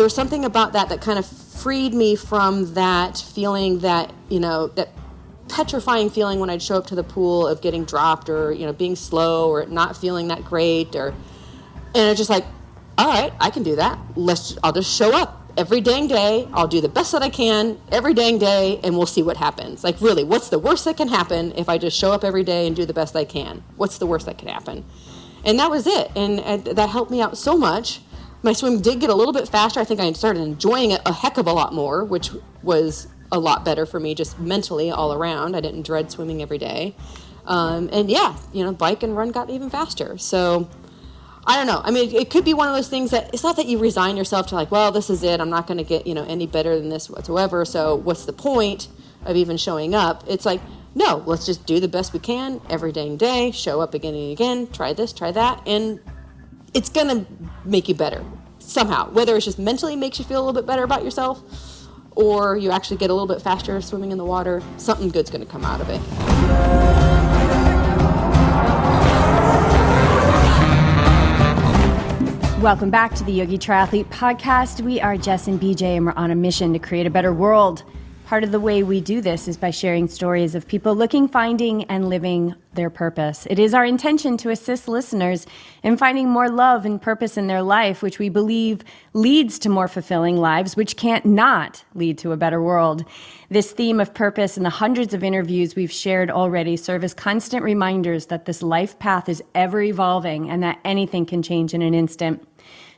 there's something about that kind of freed me from that feeling that, that petrifying feeling when I'd show up to the pool of getting dropped or, being slow or not feeling that great and it's just like, all right, I can do that. I'll just show up every dang day. I'll do the best that I can every dang day, and we'll see what happens. Like, really, what's the worst that can happen if I just show up every day and do the best I can? What's the worst that can happen? And that was it, and that helped me out so much. My swim did get a little bit faster. I think I started enjoying it a heck of a lot more, which was a lot better for me just mentally all around. I didn't dread swimming every day. Bike and run got even faster. So I don't know. I mean, it could be one of those things that it's not that you resign yourself to like, well, this is it. I'm not going to get, any better than this whatsoever. So what's the point of even showing up? It's like, no, let's just do the best we can every dang day, show up again and again, try this, try that. And it's going to make you better somehow, whether it's just mentally makes you feel a little bit better about yourself or you actually get a little bit faster swimming in the water. Something good's going to come out of it. Welcome back to the Yogi Triathlete podcast. We are Jess and BJ, and we're on a mission to create a better world. Part of the way we do this is by sharing stories of people looking, finding, and living their purpose. It is our intention to assist listeners in finding more love and purpose in their life, which we believe leads to more fulfilling lives, which can't not lead to a better world. This theme of purpose and the hundreds of interviews we've shared already serve as constant reminders that this life path is ever evolving and that anything can change in an instant.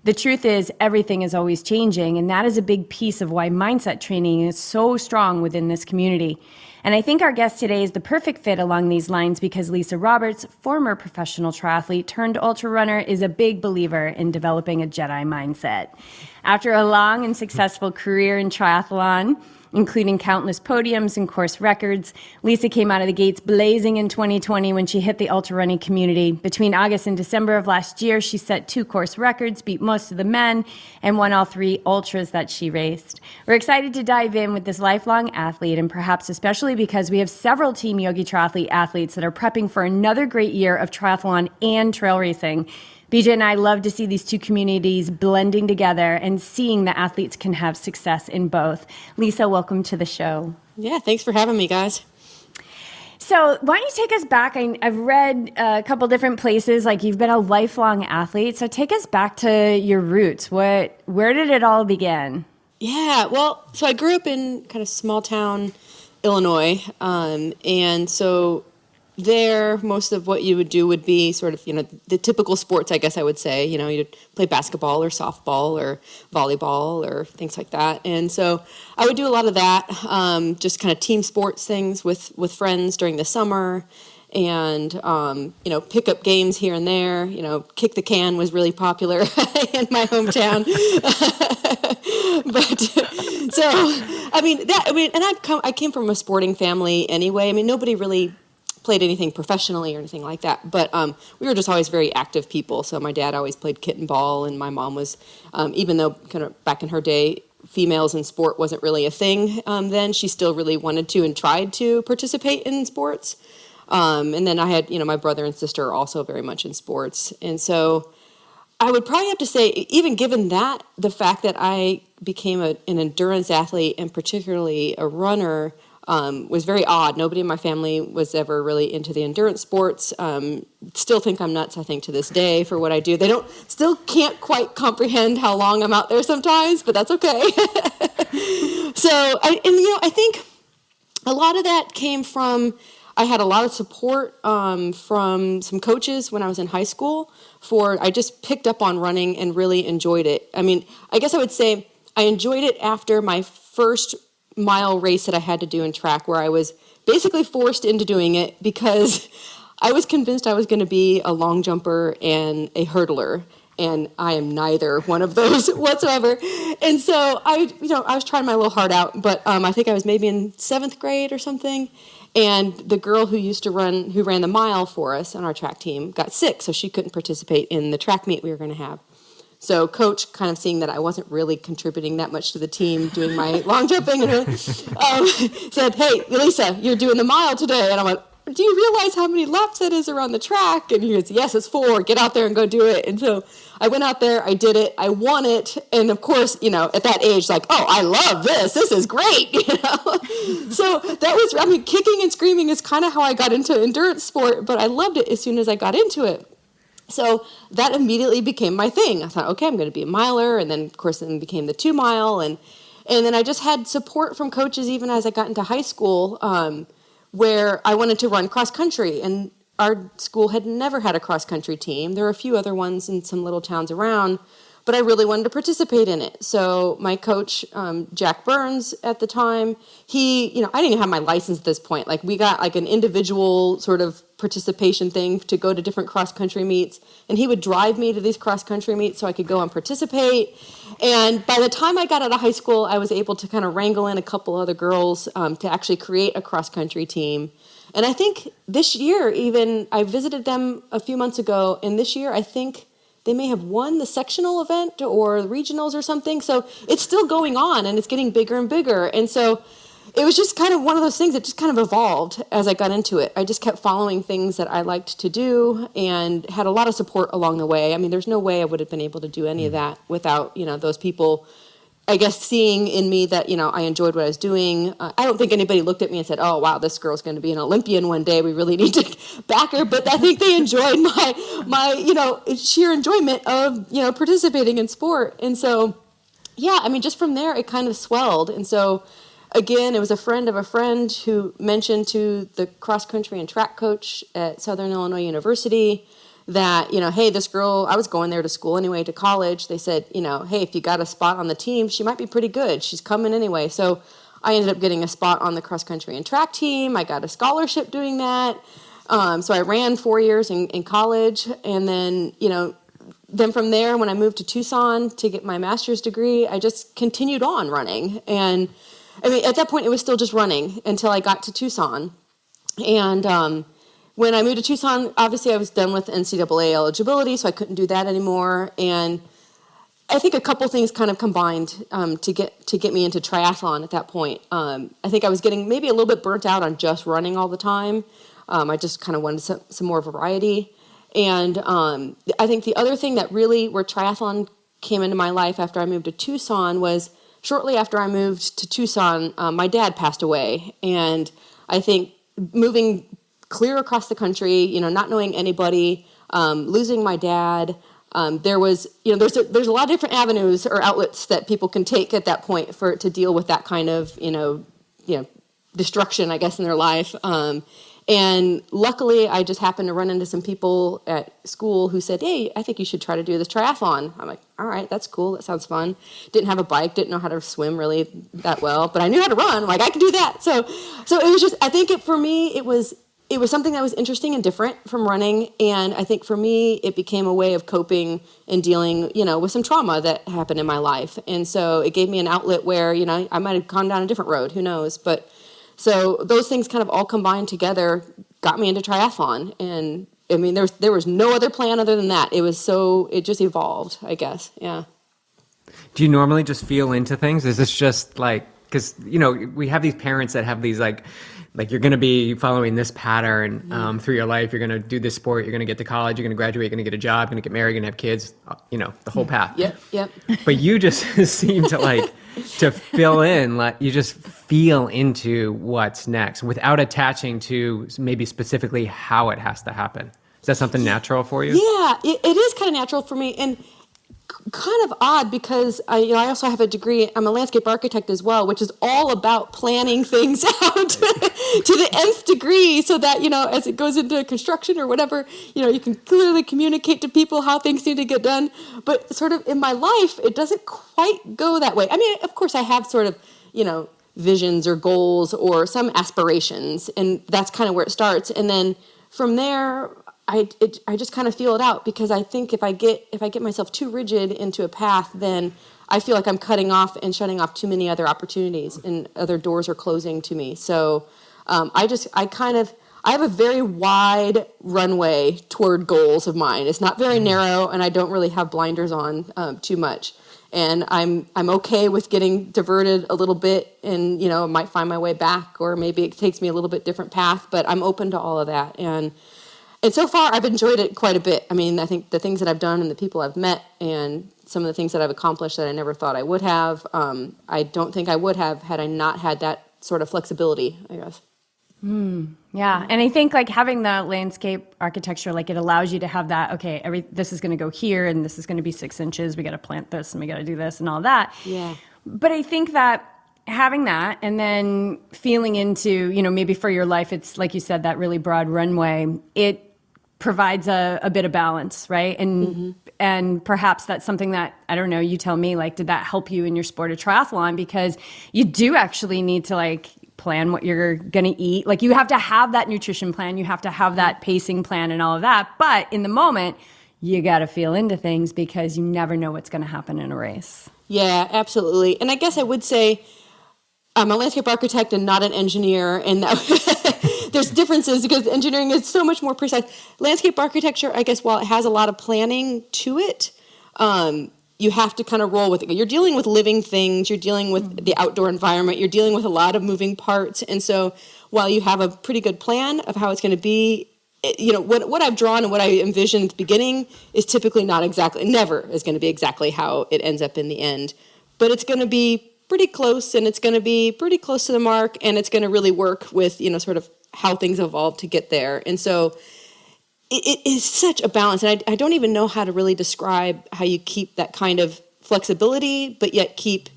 The truth is, everything is always changing, and that is a big piece of why mindset training is so strong within this community. And I think our guest today is the perfect fit along these lines because Lisa Roberts, former professional triathlete turned ultrarunner, is a big believer in developing a Jedi mindset. After a long and successful career in triathlon, including countless podiums and course records, Lisa came out of the gates blazing in 2020 when she hit the ultrarunning community. Between August and December of last year, she set 2 course records, beat most of the men, and won all 3 ultras that she raced. We're excited to dive in with this lifelong athlete, and perhaps especially because we have several Team YogiTriathlete athletes that are prepping for another great year of triathlon and trail racing. BJ and I love to see these two communities blending together and seeing that athletes can have success in both. Lisa, welcome to the show. Yeah, thanks for having me, guys. So why don't you take us back? I've read a couple different places, like you've been a lifelong athlete. So take us back to your roots. Where did it all begin? Yeah, well, so I grew up in kind of small town Illinois. And so there, most of what you would do would be sort of, the typical sports, I guess I would say. You'd play basketball or softball or volleyball or things like that. And so I would do a lot of that, just kind of team sports things with friends during the summer and, pick up games here and there. Kick the can was really popular in my hometown. But so, I came from a sporting family anyway. Nobody really played anything professionally or anything like that, but we were just always very active people. So my dad always played kit and ball, and my mom was, even though kind of back in her day, females in sport wasn't really a thing then, she still really wanted to and tried to participate in sports. And then I had, my brother and sister are also very much in sports. And so I would probably have to say, even given that, the fact that I became an endurance athlete and particularly a runner was very odd. Nobody in my family was ever really into the endurance sports. Still think I'm nuts, I think, to this day for what I do. They still can't quite comprehend how long I'm out there sometimes, but that's okay. So, I think a lot of that came from, I had a lot of support from some coaches when I was in high school I just picked up on running and really enjoyed it. I guess I would say I enjoyed it after my first mile race that I had to do in track, where I was basically forced into doing it because I was convinced I was going to be a long jumper and a hurdler, and I am neither one of those whatsoever. And so I was trying my little heart out, but I think I was maybe in 7th grade or something, and the girl who ran the mile for us on our track team got sick, so she couldn't participate in the track meet we were going to have. So coach, kind of seeing that I wasn't really contributing that much to the team doing my long jumping, said, "Hey, Lisa, you're doing the mile today." And I went, do you realize how many laps that is around the track? And he goes, yes, it's 4. Get out there and go do it. And so I went out there, I did it, I won it. And of course, at that age, like, oh, I love this. This is great. So that was, kicking and screaming is kind of how I got into endurance sport, but I loved it as soon as I got into it. So that immediately became my thing. I thought, okay, I'm going to be a miler. And then, of course, then became the 2 mile. And then I just had support from coaches even as I got into high school, where I wanted to run cross country. And our school had never had a cross country team. There were a few other ones in some little towns around, but I really wanted to participate in it. So my coach, Jack Burns at the time, I didn't even have my license at this point. Like, we got like an individual sort of participation thing to go to different cross country meets, and he would drive me to these cross country meets so I could go and participate. And by the time I got out of high school, I was able to kind of wrangle in a couple other girls to actually create a cross country team. And I think this year, even, I visited them a few months ago, and this year I think they may have won the sectional event or the regionals or something. So it's still going on, and it's getting bigger and bigger. And so it was just kind of one of those things that just kind of evolved as I got into it. I just kept following things that I liked to do and had a lot of support along the way. I mean, there's no way I would have been able to do any of that without, those people, I guess, seeing in me that, I enjoyed what I was doing. I don't think anybody looked at me and said, oh, wow, this girl's going to be an Olympian one day. We really need to back her. But I think they enjoyed my sheer enjoyment of, participating in sport. And so, just from there, it kind of swelled. And so, again, it was a friend of a friend who mentioned to the cross country and track coach at Southern Illinois University that, hey, this girl, I was going there to school anyway, to college. They said, hey, if you got a spot on the team, she might be pretty good. She's coming anyway. So I ended up getting a spot on the cross country and track team. I got a scholarship doing that. So I ran 4 years in college. And then, then from there, when I moved to Tucson to get my master's degree, I just continued on running. And at that point, it was still just running until I got to Tucson. And when I moved to Tucson, obviously I was done with NCAA eligibility, so I couldn't do that anymore. And I think a couple things kind of combined to get me into triathlon at that point. I think I was getting maybe a little bit burnt out on just running all the time. I just kind of wanted some more variety. And I think the other thing that really, where triathlon came into my life after I moved to Tucson, was shortly after I moved to Tucson, my dad passed away. And I think moving clear across the country, not knowing anybody, losing my dad, there was, there's a lot of different avenues or outlets that people can take at that point to deal with that kind of, destruction, I guess, in their life. And luckily, I just happened to run into some people at school who said, hey, I think you should try to do this triathlon. I'm like, all right, that's cool. That sounds fun. Didn't have a bike, didn't know how to swim really that well, but I knew how to run. I'm like, I can do that. So it was just, I think for me, it was something that was interesting and different from running. And I think for me, it became a way of coping and dealing, with some trauma that happened in my life. And so it gave me an outlet where, I might have gone down a different road, who knows, but so those things kind of all combined together got me into triathlon. And there was no other plan other than that. It just evolved, I guess. Yeah. Do you normally just feel into things? Is this just like, because, we have these parents that have these like you're going to be following this pattern through your life. You're going to do this sport. You're going to get to college. You're going to graduate. You're going to get a job. You're going to get married. You're going to have kids. The whole path. Yep. But you just seem to to fill in. You just feel into what's next without attaching to maybe specifically how it has to happen. Is that something natural for you? Yeah, it is kind of natural for me. And kind of odd because I also have a degree. I'm a landscape architect as well, which is all about planning things out to the nth degree, so that as it goes into construction or whatever, you can clearly communicate to people how things need to get done. But sort of in my life, it doesn't quite go that way. Of course, I have sort of visions or goals or some aspirations, and that's kind of where it starts. And then from there, I just kind of feel it out, because I think if I get myself too rigid into a path, then I feel like I'm cutting off and shutting off too many other opportunities, and other doors are closing to me. So I have a very wide runway toward goals of mine. It's not very narrow, and I don't really have blinders on too much. and I'm okay with getting diverted a little bit, and might find my way back, or maybe it takes me a little bit different path, but I'm open to all of that. And so far, I've enjoyed it quite a bit. I mean, I think the things that I've done and the people I've met and some of the things that I've accomplished that I never thought I would have, I don't think I would have had I not had that sort of flexibility, I guess. Yeah. And I think like having the landscape architecture, like it allows you to have that, okay, this is going to go here and this is going to be 6 inches. We got to plant this and we got to do this and all that. Yeah. But I think that having that and then feeling into, maybe for your life, it's like you said, that really broad runway, it provides a bit of balance, right? And perhaps that's something that, I don't know, you tell me, like, did that help you in your sport of triathlon? Because you do actually need to like plan what you're going to eat. Like you have to have that nutrition plan. You have to have that pacing plan and all of that. But in the moment, you got to feel into things because you never know what's going to happen in a race. Yeah, absolutely. And I guess I would say I'm a landscape architect and not an engineer. And there's differences because engineering is so much more precise. Landscape architecture, I guess, while it has a lot of planning to it, you have to kind of roll with it. You're dealing with living things. You're dealing with the outdoor environment. You're dealing with a lot of moving parts. And so while you have a pretty good plan of how it's going to be, what I've drawn and what I envisioned at the beginning is typically never is going to be exactly how it ends up in the end. But it's going to be pretty close, and it's going to be pretty close to the mark, and it's going to really work with, sort of how things evolve to get there. And so it is such a balance, and I don't even know how to really describe how you keep that kind of flexibility, but yet keep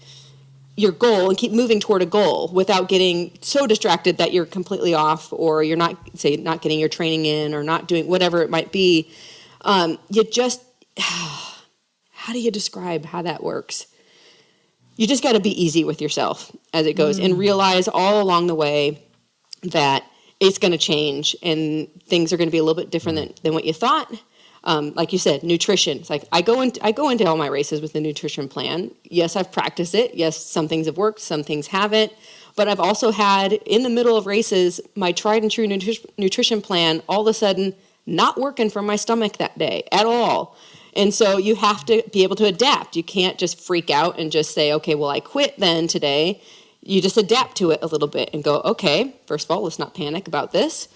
your goal and keep moving toward a goal without getting so distracted that you're completely off, or you're not getting your training in, or not doing whatever it might be. How do you describe how that works? You just got to be easy with yourself as it goes and realize all along the way that it's going to change and things are going to be a little bit different than what you thought. Like you said, nutrition. It's like I go into all my races with a nutrition plan. Yes, I've practiced it. Yes, some things have worked, some things haven't. But I've also had, in the middle of races, my tried and true nutrition plan all of a sudden not working for my stomach that day at all. And so you have to be able to adapt. You can't just freak out and just say, okay, well, I quit then today. You just adapt to it a little bit and go, okay, first of all, let's not panic about this.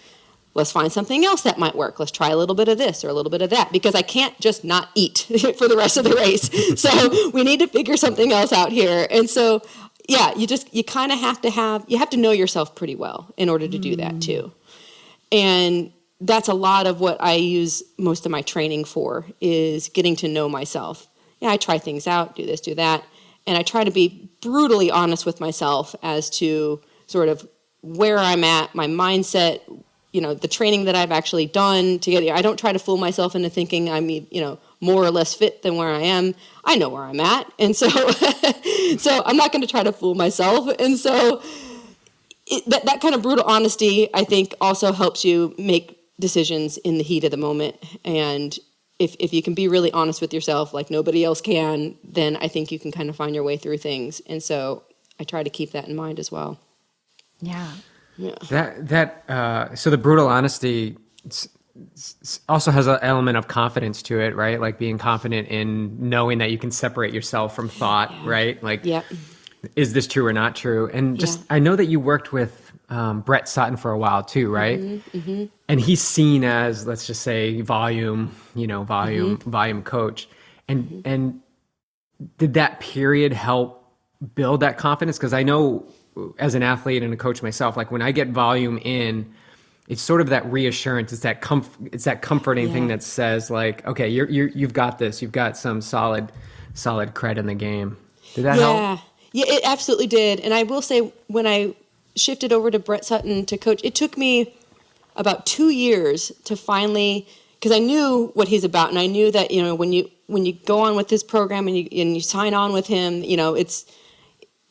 Let's find something else that might work. Let's try a little bit of this or a little bit of that, because I can't just not eat for the rest of the race. So we need to figure something else out here. And so, yeah, you kind of have to know yourself pretty well in order to do that too. And that's a lot of what I use most of my training for, is getting to know myself. Yeah, I try things out, do this, do that. And I try to be brutally honest with myself as to sort of where I'm at, my mindset, the training that I've actually done to get here. I don't try to fool myself into thinking I'm, more or less fit than where I am. I know where I'm at. And so, so I'm not going to try to fool myself. And so that kind of brutal honesty, I think, also helps you make decisions in the heat of the moment. And if you can be really honest with yourself, like nobody else can, then I think you can kind of find your way through things. And so I try to keep that in mind as well. Yeah. Yeah. So the brutal honesty also has an element of confidence to it, right? Like being confident in knowing that you can separate yourself from thought, right? Like, is this true or not true? And just, I know that you worked with Brett Sutton for a while too, right? Mm-hmm. And he's seen as, let's just say, volume coach. And did that period help build that confidence? Because I know as an athlete and a coach myself, like when I get volume in, it's sort of that reassurance. It's that comforting thing that says like, okay, you've got this. You've got some solid cred in the game. Did that help? Yeah, it absolutely did. And I will say, when I shifted over to Brett Sutton to coach, it took me about 2 years to finally, because I knew what he's about, and I knew that when you go on with his program and you sign on with him, it's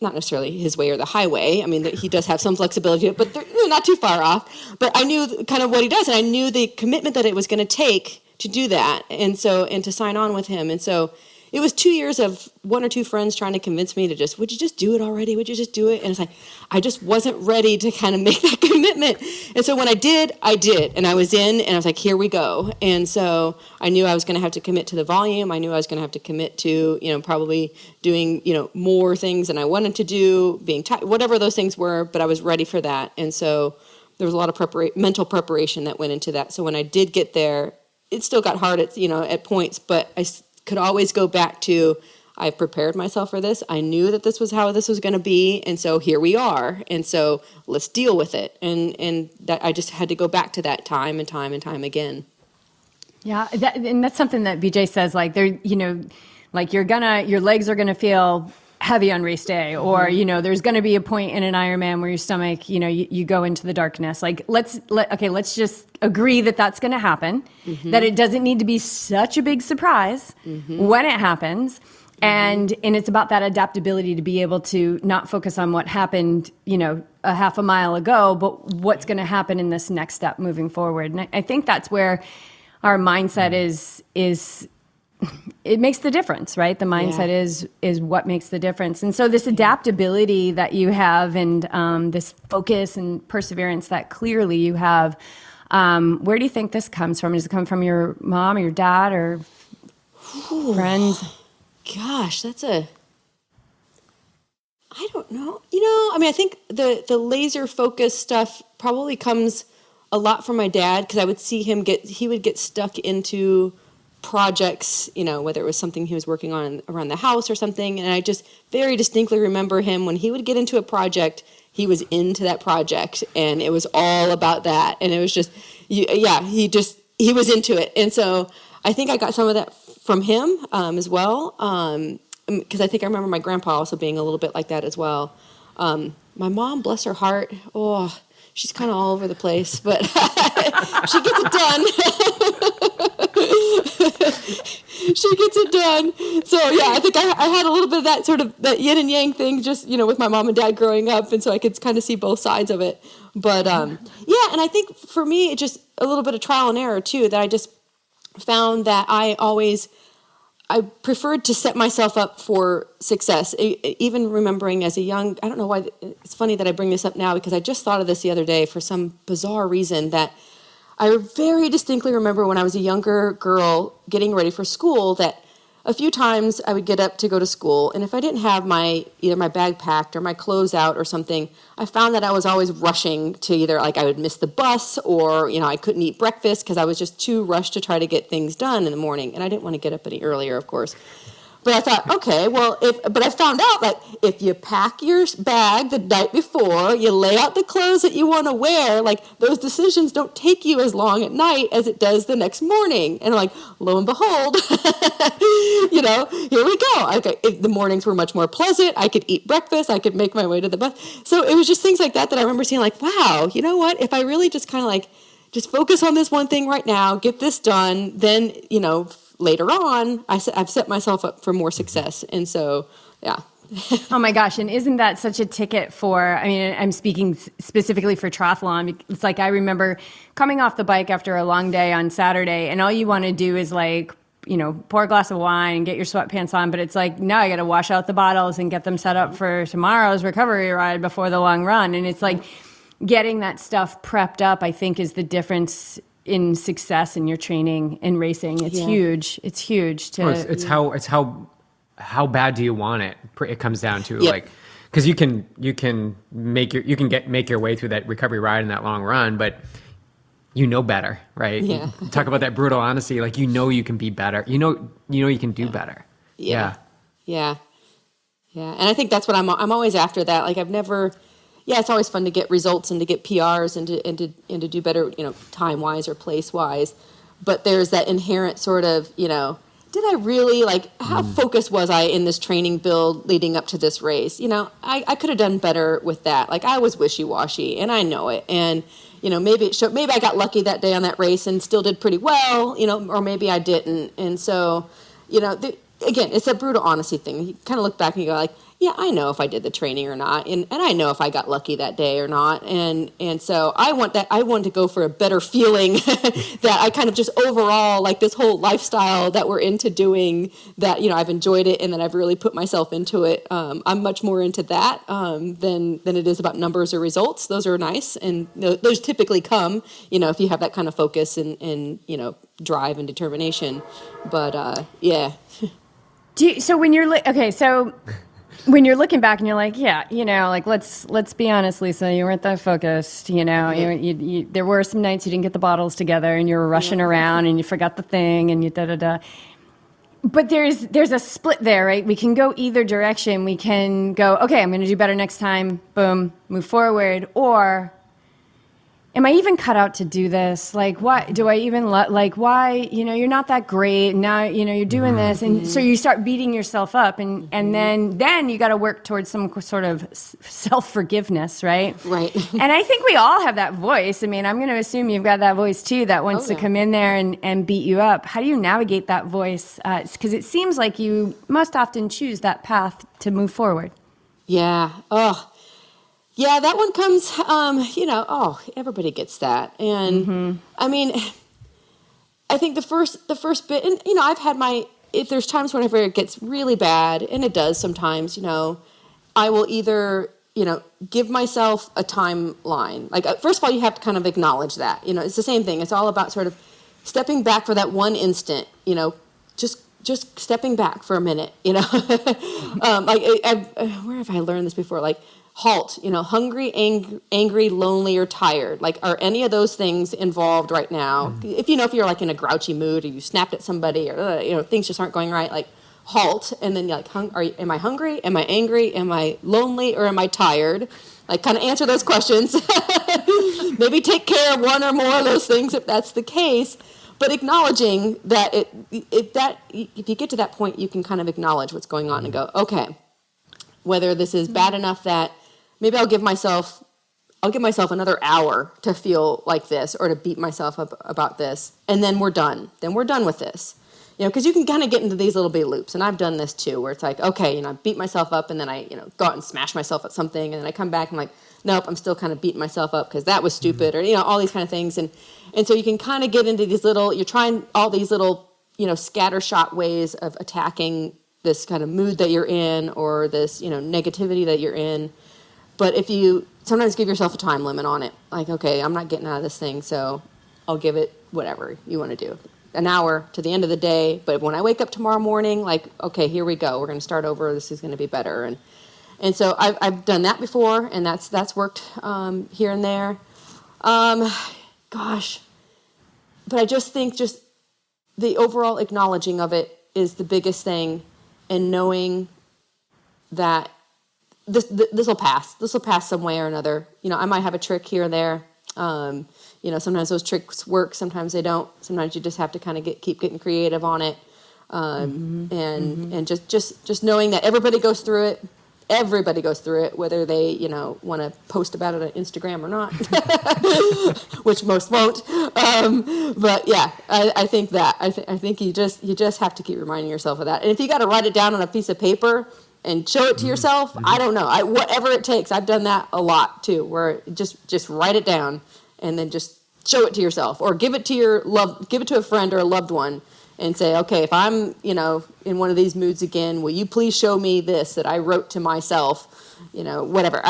not necessarily his way or the highway. I mean, he does have some flexibility, but they're not too far off. But I knew kind of what he does, and I knew the commitment that it was going to take to do that, and to sign on with him. And so it was 2 years of one or two friends trying to convince me to just, would you just do it already? Would you just do it? And it's like, I just wasn't ready to kind of make that commitment. And so when I did, and I was in, and I was like, here we go. And so I knew I was going to have to commit to the volume. I knew I was going to have to commit to, probably doing, more things than I wanted to do, being tired, whatever those things were, but I was ready for that. And so there was a lot of mental preparation that went into that. So when I did get there, it still got hard at points, but I could always go back to, I've prepared myself for this. I knew that this was how this was going to be, and so here we are. And so let's deal with it. And that I just had to go back to that time and time and time again. Yeah, and that's something that BJ says. Like like your legs are gonna feel heavy on race day, or there's going to be a point in an Ironman where your stomach, you go into the darkness. Like let's just agree that that's going to happen, that it doesn't need to be such a big surprise when it happens. And it's about that adaptability to be able to not focus on what happened, a half a mile ago, but what's going to happen in this next step moving forward. And I think that's where our mindset is it makes the difference, right? The mindset is what makes the difference. And so this adaptability that you have, and this focus and perseverance that clearly you have, where do you think this comes from? Does it come from your mom or your dad or friends? Gosh, I don't know. I think the laser focus stuff probably comes a lot from my dad, because I would see he would get stuck into projects, whether it was something he was working on around the house or something. And I just very distinctly remember him, when he would get into a project, he was into that project, and it was all about that. And it was just, he was into it. And so I think I got some of that from him as well. Because I think I remember my grandpa also being a little bit like that as well. My mom, bless her heart, she's kind of all over the place, but she gets it done. She gets it done. So yeah, I think I had a little bit of that sort of that yin and yang thing, just with my mom and dad growing up, and so I could kind of see both sides of it. But and I think for me, it's just a little bit of trial and error too. That I just found that I preferred to set myself up for success. Even remembering as a young, I don't know why, it's funny that I bring this up now, because I just thought of this the other day for some bizarre reason, that I very distinctly remember when I was a younger girl getting ready for school, that a few times I would get up to go to school, and if I didn't have either my bag packed or my clothes out or something, I found that I was always rushing to either, I would miss the bus, or I couldn't eat breakfast because I was just too rushed to try to get things done in the morning, and I didn't want to get up any earlier, of course. But I thought, okay, but I found out that if you pack your bag the night before, you lay out the clothes that you want to wear, those decisions don't take you as long at night as it does the next morning. And lo and behold, here we go. If the mornings were much more pleasant, I could eat breakfast, I could make my way to the bus. So it was just things like that I remember seeing, wow, you know what? If I really just kind of just focus on this one thing right now, get this done, then, later on, I've set myself up for more success. And so, yeah. Oh my gosh. And isn't that such a ticket I'm speaking specifically for triathlon. It's I remember coming off the bike after a long day on Saturday, and all you want to do is pour a glass of wine and get your sweatpants on. But it's now I got to wash out the bottles and get them set up for tomorrow's recovery ride before the long run. And it's getting that stuff prepped up, I think, is the difference in success in your training and racing. It's huge. It's huge. It's how bad do you want it? It comes down to because you can make your way through that recovery ride and that long run, but better, right? Yeah. Talk about that brutal honesty. You can be better. You can do better. Yeah. And I think that's what I'm always after that. I've never. Yeah, it's always fun to get results and to get PRs and to do better, time wise or place wise. But there's that inherent sort of, did I really how focused was I in this training build leading up to this race? I could have done better with that. I was wishy-washy, and I know it. And maybe I got lucky that day on that race and still did pretty well, or maybe I didn't. And so, again, it's that brutal honesty thing. You kind of look back and you go yeah, I know if I did the training or not, and I know if I got lucky that day or not, and so I want to go for a better feeling that I kind of just overall, like this whole lifestyle that we're into doing, that, you know, I've enjoyed it and that I've really put myself into it. I'm much more into that than it is about numbers or results. Those are nice, and those typically come, you know, if you have that kind of focus and you know, drive and determination. But yeah. So when you're when you're looking back and you're like, yeah, you know, like let's be honest, Lisa, you weren't that focused. You know, you there were some nights you didn't get the bottles together, and you were rushing around, and you forgot the thing, and you da da da. But there's a split there, right? We can go either direction. We can go, okay, I'm going to do better next time. Boom, move forward. Or am I even cut out to do this? Like, why do I even like, why, you know, you're not that great. Now, you know, you're doing this. And so you start beating yourself up, and then you got to work towards some sort of self-forgiveness, right? Right. And I think we all have that voice. I mean, I'm going to assume you've got that voice too, that wants to come in there and beat you up. How do you navigate that voice? Because it seems like you most often choose that path to move forward. Yeah. Oh, yeah, that one comes, you know, everybody gets that. And I mean, I think the first bit, and, you know, I've had if there's times whenever it gets really bad, and it does sometimes, you know, I will either, you know, give myself a timeline. Like, first of all, you have to kind of acknowledge that, you know, it's the same thing. It's all about sort of stepping back for that one instant, you know, just stepping back for a minute, you know. Like, where have I learned this before? Like, halt, you know, hungry, angry, lonely, or tired. Like, are any of those things involved right now? If you're like in a grouchy mood, or you snapped at somebody, or you know, things just aren't going right, like, halt, and then you're like, am I hungry? Am I angry? Am I lonely? Or am I tired? Like, kind of answer those questions. Maybe take care of one or more of those things if that's the case. But acknowledging that if you get to that point, you can kind of acknowledge what's going on and go, okay, whether this is bad enough that maybe I'll give myself another hour to feel like this, or to beat myself up about this, and then we're done. Then we're done with this. You know, because you can kind of get into these little bitty loops, and I've done this too, where it's like, okay, you know, I beat myself up, and then I, you know, go out and smash myself at something, and then I come back and I'm like, nope, I'm still kind of beating myself up because that was stupid, or, you know, all these kind of things, and so you can kind of get into these little, you're trying all these little, you know, scattershot ways of attacking this kind of mood that you're in, or this, you know, negativity that you're in. But if you sometimes give yourself a time limit on it, like, okay, I'm not getting out of this thing, so I'll give it whatever you want to do, an hour to the end of the day. But when I wake up tomorrow morning, like, okay, here we go, we're going to start over, this is going to be better. And so I've done that before, and that's worked here and there. Gosh, but I just think just the overall acknowledging of it is the biggest thing, and knowing that this will pass. This will pass some way or another. You know, I might have a trick here or there. You know, sometimes those tricks work, sometimes they don't. Sometimes you just have to kind of keep getting creative on it, and just knowing that everybody goes through it. Everybody goes through it, whether they, you know, want to post about it on Instagram or not, which most won't. But yeah, I think that I think you just have to keep reminding yourself of that. And if you got to write it down on a piece of paper and show it to yourself, I don't know, whatever it takes. I've done that a lot too, where just write it down and then just show it to yourself, or give it to a friend or a loved one. And say, okay, if I'm, you know, in one of these moods again, will you please show me this that I wrote to myself? You know, whatever.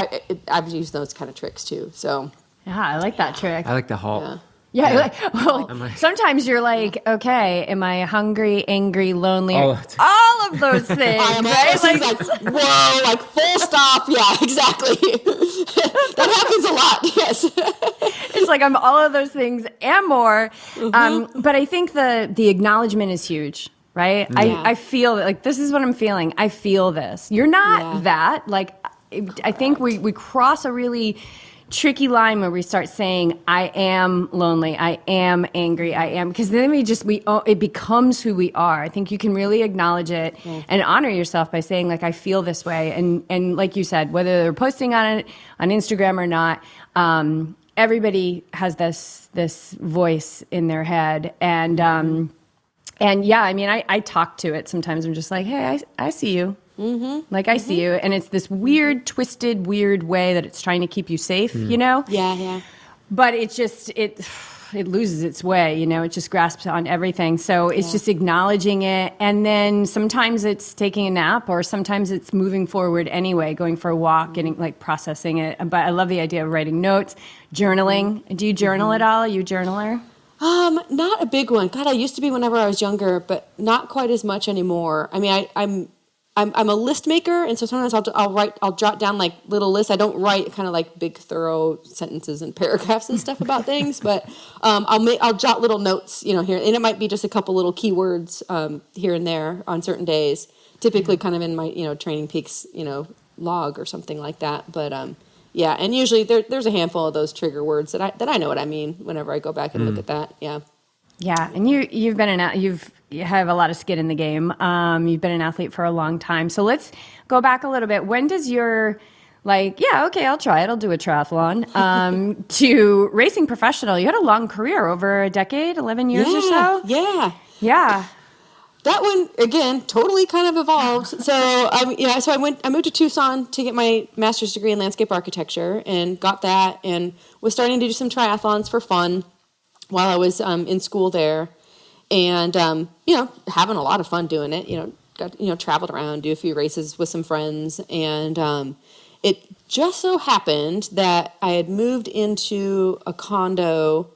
I've used those kind of tricks too. So yeah, I like that trick. I like the halt. Yeah. Yeah, like, well, sometimes you're like, okay, am I hungry, angry, lonely? All of those things, right? Like, whoa, like full stop. Yeah, exactly. That happens a lot. Yes. It's like I'm all of those things and more. But I think the acknowledgement is huge, right? Yeah. I feel that, like, this is what I'm feeling. I feel this. You're not that. Like, I think we cross a really tricky line where we start saying, I am lonely, I am angry, I am, because then it becomes who we are. I think you can really acknowledge it and honor yourself by saying, like, I feel this way. And like you said, whether they're posting on it on Instagram or not, everybody has this voice in their head. And yeah, I mean, I talk to it sometimes. I'm just like, hey, I see you. Like I see you, and it's this weird, twisted, weird way that it's trying to keep you safe, you know? Yeah. But it just, it loses its way, you know? It just grasps on everything. So it's just acknowledging it. And then sometimes it's taking a nap, or sometimes it's moving forward anyway, going for a walk, getting like processing it. But I love the idea of writing notes, journaling. Do you journal at all? Are you a journaler? Not a big one. God, I used to be whenever I was younger, but not quite as much anymore. I mean, I'm a list maker, and so sometimes I'll jot down like little lists. I don't write kind of like big, thorough sentences and paragraphs and stuff about things, but I'll jot little notes, you know, here, and it might be just a couple little keywords here and there on certain days. Typically, kind of in my Training Peaks log or something like that. But yeah, and usually there's a handful of those trigger words that I know what I mean whenever I go back and look at that. Yeah. Yeah, and you have a lot of skin in the game. You've been an athlete for a long time. So let's go back a little bit. When does your I'll try it. I'll do a triathlon. To racing professional, you had a long career, over a decade, 11 years or so. Yeah. That one again, totally kind of evolved. So I moved to Tucson to get my master's degree in landscape architecture, and got that, and was starting to do some triathlons for fun while I was in school there, and having a lot of fun doing it. Traveled around, do a few races with some friends, and it just so happened that I had moved into a condo.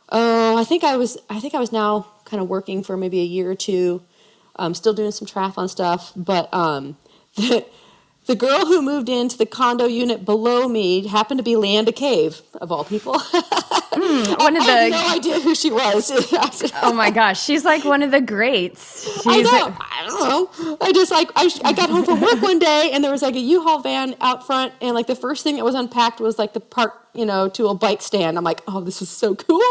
I think I was now kind of working for maybe a year or two, still doing some triathlon stuff, but the girl who moved into the condo unit below me happened to be Leanda Cave, of all people. I had no idea who she was. Oh my gosh, she's like one of the greats. I don't know. I got home from work one day, and there was like a U-Haul van out front, and like the first thing that was unpacked was like the park, to a bike stand. I'm like, oh, this is so cool.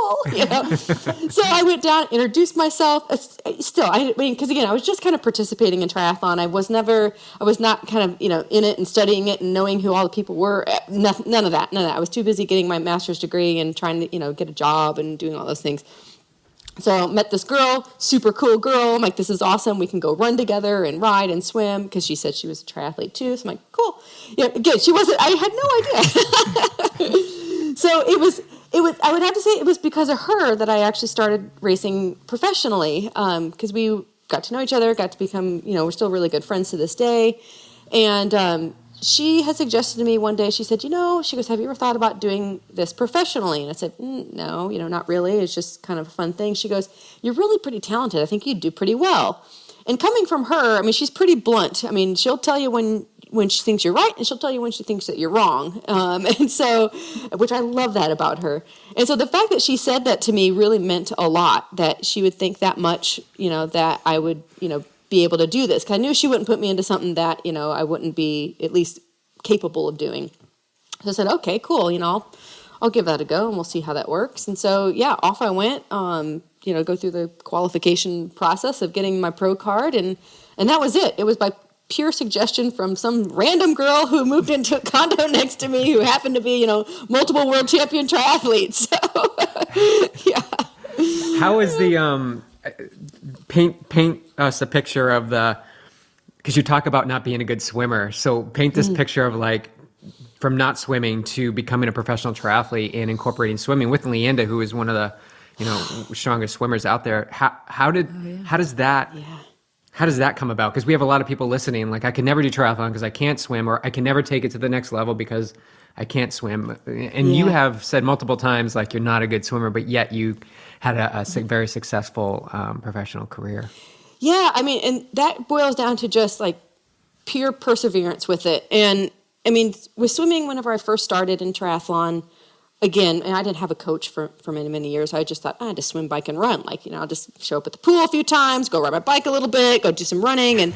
So I went down, introduced myself. Because again, I was just kind of participating in triathlon. I was not kind of, in it and studying it and knowing who all the people were. None of that. I was too busy getting my master's degree and trying to, get a job and doing all those things. So met this girl, super cool girl. I'm like, this is awesome. We can go run together and ride and swim, because she said she was a triathlete too. So I'm like, cool. Again, she wasn't. I had no idea. So it was. I would have to say it was because of her that I actually started racing professionally, because we got to know each other, got to become, we're still really good friends to this day, and she had suggested to me one day, she said, she goes, have you ever thought about doing this professionally? And I said, no, not really. It's just kind of a fun thing. She goes, you're really pretty talented. I think you'd do pretty well. And coming from her, she's pretty blunt. She'll tell you when she thinks you're right, and she'll tell you when she thinks that you're wrong. And so, which I love that about her. And so the fact that she said that to me really meant a lot, that she would think that much, that I would, be able to do this. Because I knew she wouldn't put me into something that, I wouldn't be at least capable of doing. So I said, okay, cool. I'll give that a go, and we'll see how that works. And so, yeah, off I went, go through the qualification process of getting my pro card. And that was it. It was by pure suggestion from some random girl who moved into a condo next to me, who happened to be, multiple world champion triathlete. So, yeah. How is the paint us a picture of because you talk about not being a good swimmer. So paint this picture of like from not swimming to becoming a professional triathlete and incorporating swimming with Leanda, who is one of the strongest swimmers out there. How does that come about? Because we have a lot of people listening, like, I can never do triathlon because I can't swim, or I can never take it to the next level because I can't swim. And you have said multiple times, like, you're not a good swimmer, but yet you had a very successful professional career. Yeah, and that boils down to just like pure perseverance with it. And with swimming, whenever I first started in triathlon, again, and I didn't have a coach for many, many years. I just thought I had to swim, bike, and run. Like, I'll just show up at the pool a few times, go ride my bike a little bit, go do some running. And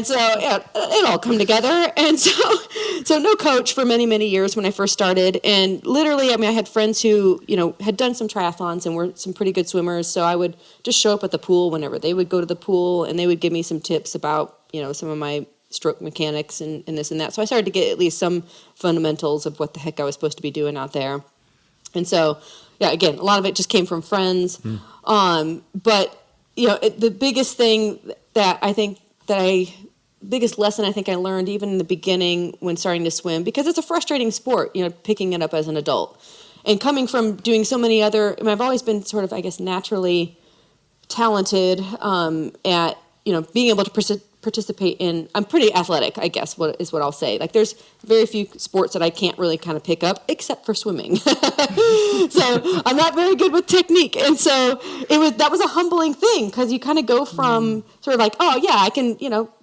so, yeah, it all come together. And so no coach for many, many years when I first started. And literally, I had friends who, had done some triathlons and were some pretty good swimmers. So I would just show up at the pool whenever they would go to the pool, and they would give me some tips about, some of my stroke mechanics and this and that. So I started to get at least some fundamentals of what the heck I was supposed to be doing out there. And so, yeah, again, a lot of it just came from friends. But, the biggest thing that I think that I biggest lesson I think I learned even in the beginning when starting to swim, because it's a frustrating sport, picking it up as an adult. And coming from doing so many other, I've always been sort of, I guess, naturally talented at, being able to participate in, I'm pretty athletic, I guess, what I'll say. Like, there's very few sports that I can't really kind of pick up, except for swimming. So I'm not very good with technique. And so that was a humbling thing, because you kind of go from sort of like, oh yeah, I can,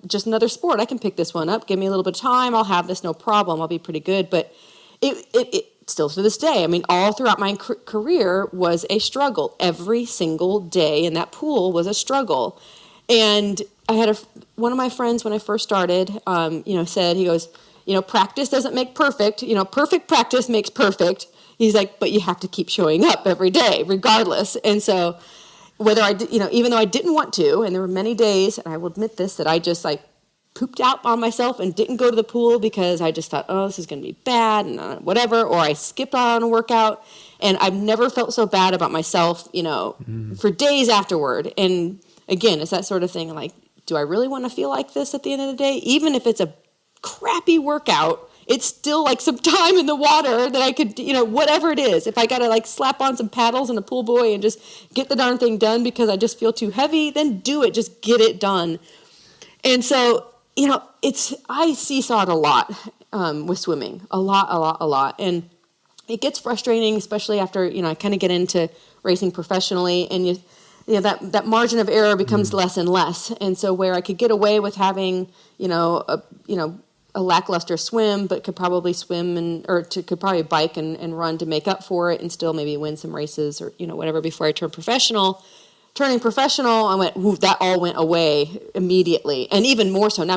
just another sport, I can pick this one up, give me a little bit of time, I'll have this, no problem, I'll be pretty good. But it still to this day, all throughout my career was a struggle. Every single day in that pool was a struggle. And I had one of my friends when I first started, said, he goes, practice doesn't make perfect. Perfect practice makes perfect. He's like, but you have to keep showing up every day, regardless. And so whether I did, even though I didn't want to, and there were many days, and I will admit this, that I just like pooped out on myself and didn't go to the pool because I just thought, oh, this is going to be bad and whatever, or I skipped out on a workout. And I've never felt so bad about myself, for days afterward. And again, it's that sort of thing, like, do I really want to feel like this at the end of the day? Even if it's a crappy workout, it's still like some time in the water that I could, whatever it is. If I got to like slap on some paddles and a pool buoy and just get the darn thing done because I just feel too heavy, then do it. Just get it done. And so, I seesawed a lot with swimming, a lot. And it gets frustrating, especially after, I kind of get into racing professionally, and that margin of error becomes less and less. And so where I could get away with having, a lackluster swim, but could probably could probably bike and run to make up for it and still maybe win some races or, whatever before I turned professional. Turning professional, I went, ooh, that all went away immediately. And even more so. Now,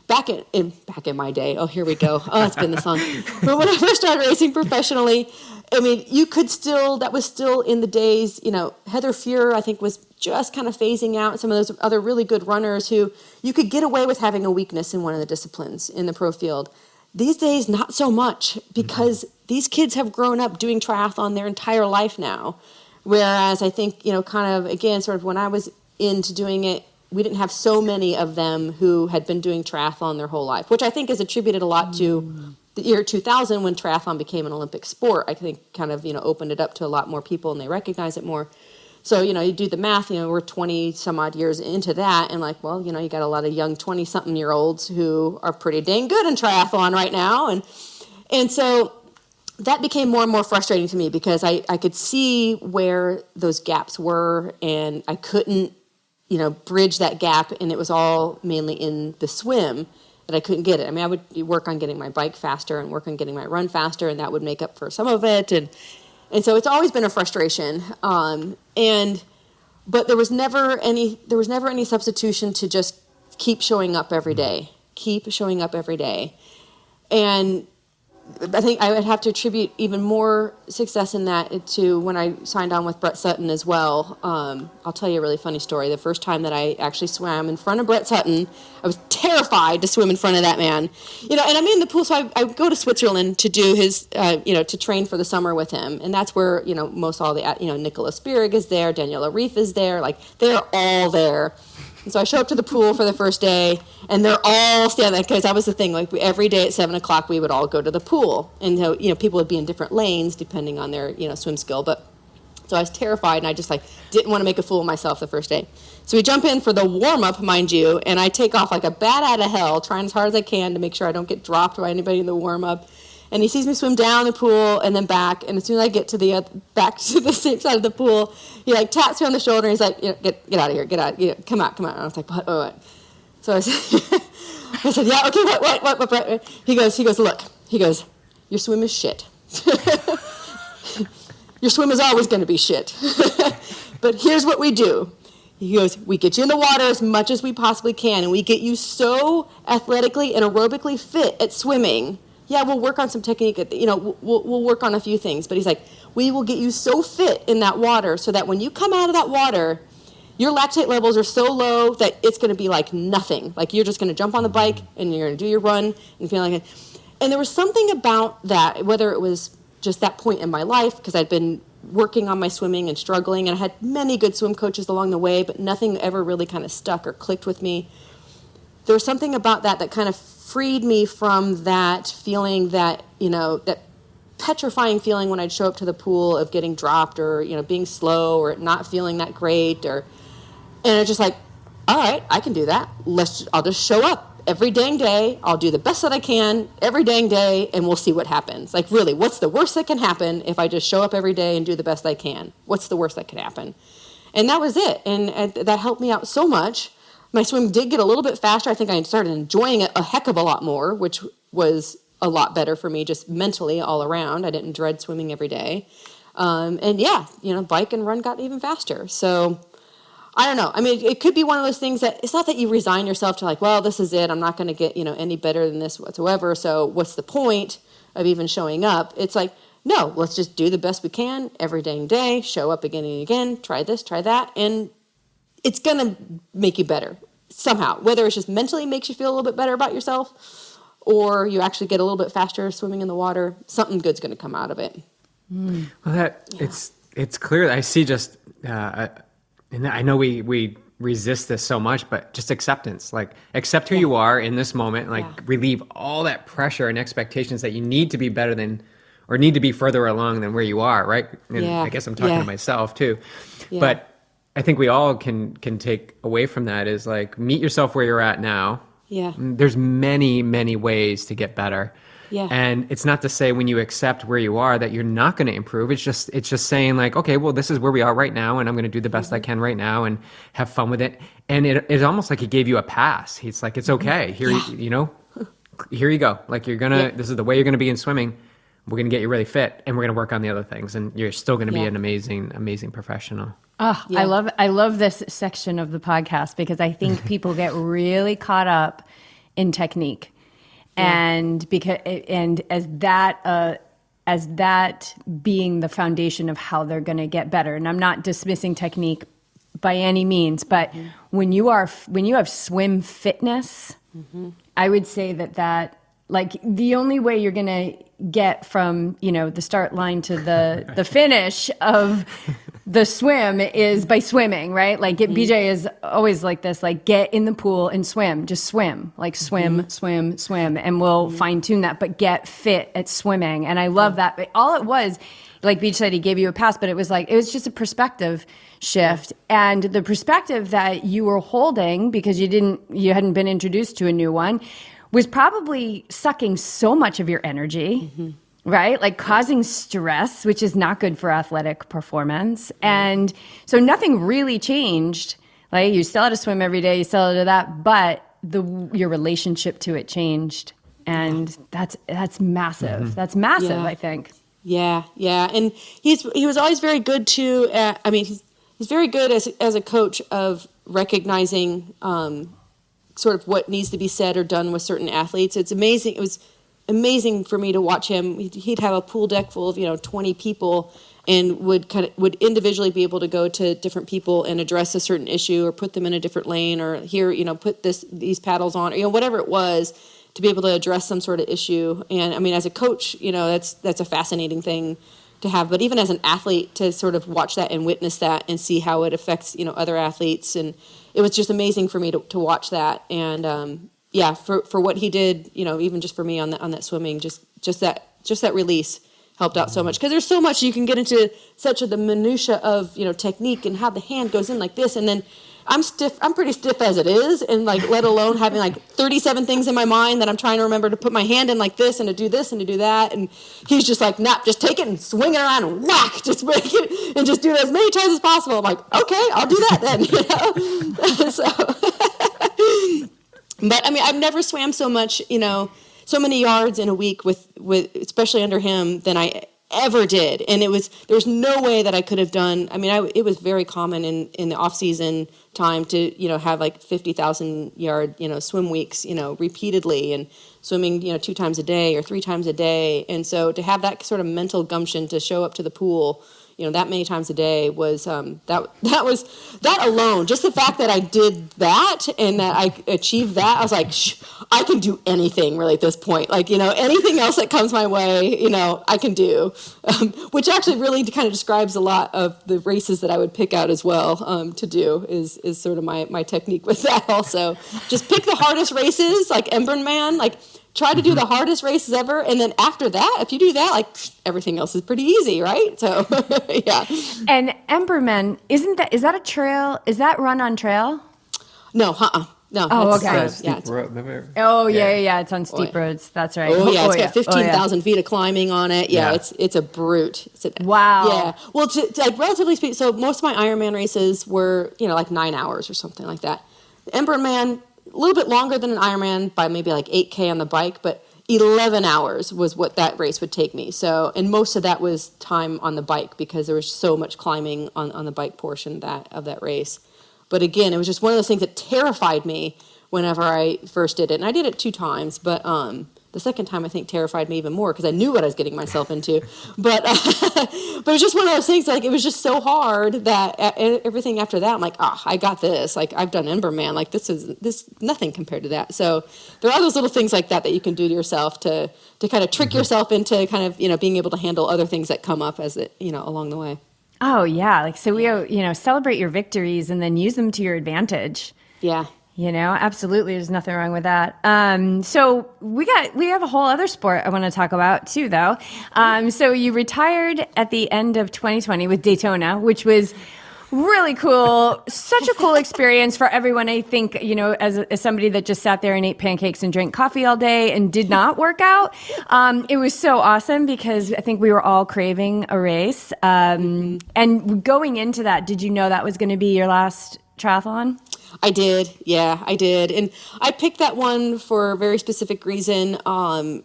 back in my day, oh, here we go. Oh, it's been this long. But when I first started racing professionally, you could still, that was still in the days, Heather Fuhr, I think, was just kind of phasing out some of those other really good runners who you could get away with having a weakness in one of the disciplines in the pro field. These days, not so much, because these kids have grown up doing triathlon their entire life now. Whereas I think, kind of, again, sort of when I was into doing it, we didn't have so many of them who had been doing triathlon their whole life, which I think is attributed a lot to the year 2000 when triathlon became an Olympic sport. I think kind of, opened it up to a lot more people and they recognize it more. So, you do the math, we're 20 some odd years into that, and like, well, you got a lot of young 20-something year olds who are pretty dang good in triathlon right now. And so that became more and more frustrating to me because I could see where those gaps were, and I couldn't, bridge that gap, and it was all mainly in the swim that I couldn't get it. I would work on getting my bike faster and work on getting my run faster, and that would make up for some of it, and so it's always been a frustration. But there was never any substitution to just keep showing up every day. And I think I would have to attribute even more success in that to when I signed on with Brett Sutton as well. I'll tell you a really funny story. The first time that I actually swam in front of Brett Sutton, I was terrified to swim in front of that man. And I'm in the pool, so I go to Switzerland to do his, to train for the summer with him. And that's where, most all the, Nicola Spierig is there, Daniela Reef is there, like they're all there. And so I show up to the pool for the first day, and they're all standing there, because that was the thing. Like every day at 7 o'clock, we would all go to the pool, and so people would be in different lanes depending on their swim skill. But so I was terrified, and I just didn't want to make a fool of myself the first day. So we jump in for the warm up, mind you, and I take off like a bat out of hell, trying as hard as I can to make sure I don't get dropped by anybody in the warm up. And he sees me swim down the pool and then back. And as soon as I get to the back to the same side of the pool, he taps me on the shoulder and he's like, get out of here, get out, come out. And I was like, what? So I said, yeah, okay, what? He goes, look, your swim is shit. Your swim is always going to be shit. But here's what we do. He goes, we get you in the water as much as we possibly can, and we get you so athletically and aerobically fit at swimming. Yeah, we'll work on some technique. We'll work on a few things. But he's like, we will get you so fit in that water so that when you come out of that water, your lactate levels are so low that it's going to be like nothing. Like you're just going to jump on the bike and you're going to do your run and feel like it. And there was something about that, whether it was just that point in my life, because I'd been working on my swimming and struggling, and I had many good swim coaches along the way, but nothing ever really kind of stuck or clicked with me. there was something about that kind of freed me from that feeling that, that petrifying feeling when I'd show up to the pool of getting dropped or, being slow or not feeling that great and it's just like, all right, I can do that. I'll just show up every dang day. I'll do the best that I can every dang day, and we'll see what happens. Like, really, what's the worst that can happen if I just show up every day and do the best I can? What's the worst that can happen? And that was it. And that helped me out so much. My swim did get a little bit faster. I think I started enjoying it a heck of a lot more, which was a lot better for me just mentally all around. I didn't dread swimming every day. Bike and run got even faster. So I don't know. I mean, it could be one of those things that it's not that you resign yourself to like, well, this is it. I'm not going to get, any better than this whatsoever. So what's the point of even showing up? It's like, no, let's just do the best we can every dang day, show up again and again, try this, try that. And it's going to make you better somehow, whether it's just mentally makes you feel a little bit better about yourself or you actually get a little bit faster swimming in the water. Something good's going to come out of it. Well, it's clear. I see just, and I know we resist this so much, but just acceptance, like accept who you are in this moment, like relieve all that pressure and expectations that you need to be better than, or need to be further along than where you are. Right. And I guess I'm talking to myself too, but I think we all can take away from that is like, meet yourself where you're at now. Yeah. There's many, many ways to get better. Yeah. And it's not to say when you accept where you are that you're not going to improve. It's just saying like, okay, well, this is where we are right now, and I'm going to do the best I can right now and have fun with it. And it's almost like he gave you a pass. He's like, it's okay. Here, here you go. Like this is the way you're going to be in swimming. We're going to get you really fit, and we're going to work on the other things, and you're still going to be an amazing, amazing professional. Oh, yeah. I love this section of the podcast because I think people get really caught up in technique. And as that being the foundation of how they're going to get better. And I'm not dismissing technique by any means, but when you have swim fitness, I would say that like the only way you're going to get from, the start line to the finish of the swim is by swimming, right? Like BJ is always like this, like get in the pool and swim, just swim, like swim, and we'll fine tune that, but get fit at swimming. And I love that. But all it was, like BJ said, he gave you a pass, but it was just a perspective shift. And the perspective that you were holding because you hadn't been introduced to a new one was probably sucking so much of your energy, right? Like causing stress, which is not good for athletic performance. And so nothing really changed. Like you still had to swim every day, you still had to do that, but your relationship to it changed. And that's massive. That's massive, I think. Yeah. And he was always very good too. He's very good as a coach of recognizing sort of what needs to be said or done with certain athletes. It's amazing. It was amazing for me to watch him. He'd have a pool deck full of 20 people and would individually be able to go to different people and address a certain issue or put them in a different lane or here put these paddles on or whatever it was to be able to address some sort of issue. And I mean, as a coach, that's a fascinating thing to have. But even as an athlete, to sort of watch that and witness that and see how it affects other athletes, and it was just amazing for me to watch that. And for what he did, even just for me on that swimming, just that release helped out so much, because there's so much you can get into the minutia of technique and how the hand goes in like this, and then I'm pretty stiff as it is, and like let alone having like 37 things in my mind that I'm trying to remember to put my hand in like this and to do this and to do that. And he's just like, nah, just take it and swing it around and whack, just break it and just do it as many times as possible. I'm like, okay, I'll do that then. So, but I mean, I've never swam so much, so many yards in a week with especially under him than I ever did. And there was no way that I could have done. I mean, it was very common in the off season time to, have like 50,000 yard, swim weeks, repeatedly, and swimming, 2 times a day or 3 times a day. And so to have that sort of mental gumption to show up to the pool, that many times a day was, that alone, just the fact that I did that and that I achieved that, I was like, I can do anything really at this point. Like, anything else that comes my way, I can do, which actually really kind of describes a lot of the races that I would pick out as well to do is sort of my technique with that also. Just pick the hardest races, like Emberman, like try to do the hardest races ever. And then after that, if you do that, like everything else is pretty easy, right? So, yeah. And Emberman, is that a trail? Is that run on trail? No, No. Oh, it's, okay. Steep road. Oh, yeah. It's on steep roads. That's right. Oh, yeah. It's got 15,000 feet of climbing on it. Yeah. It's a brute. Wow. Yeah. Well, to like relatively speaking, so most of my Ironman races were, like 9 hours or something like that. The Emberman, a little bit longer than an Ironman by maybe like 8K on the bike, but 11 hours was what that race would take me. So, and most of that was time on the bike because there was so much climbing on the bike portion of that race. But again, it was just one of those things that terrified me whenever I first did it. And I did it 2 times, but the second time I think terrified me even more because I knew what I was getting myself into. But it was just one of those things, like it was just so hard that everything after that, I'm like, I got this. Like I've done Emberman. Like this nothing compared to that. So there are those little things like that you can do to yourself to kind of trick yourself into kind of, being able to handle other things that come up as it, along the way. Oh, yeah. Like, so we, celebrate your victories and then use them to your advantage. Yeah. Absolutely. There's nothing wrong with that. So we have a whole other sport I want to talk about too, though. So you retired at the end of 2020 with Daytona, which was really cool. Such a cool experience for everyone. I think, as somebody that just sat there and ate pancakes and drank coffee all day and did not work out, it was so awesome because I think we were all craving a race. And going into that, did you know that was going to be your last triathlon? I did. Yeah, I did. And I picked that one for a very specific reason. But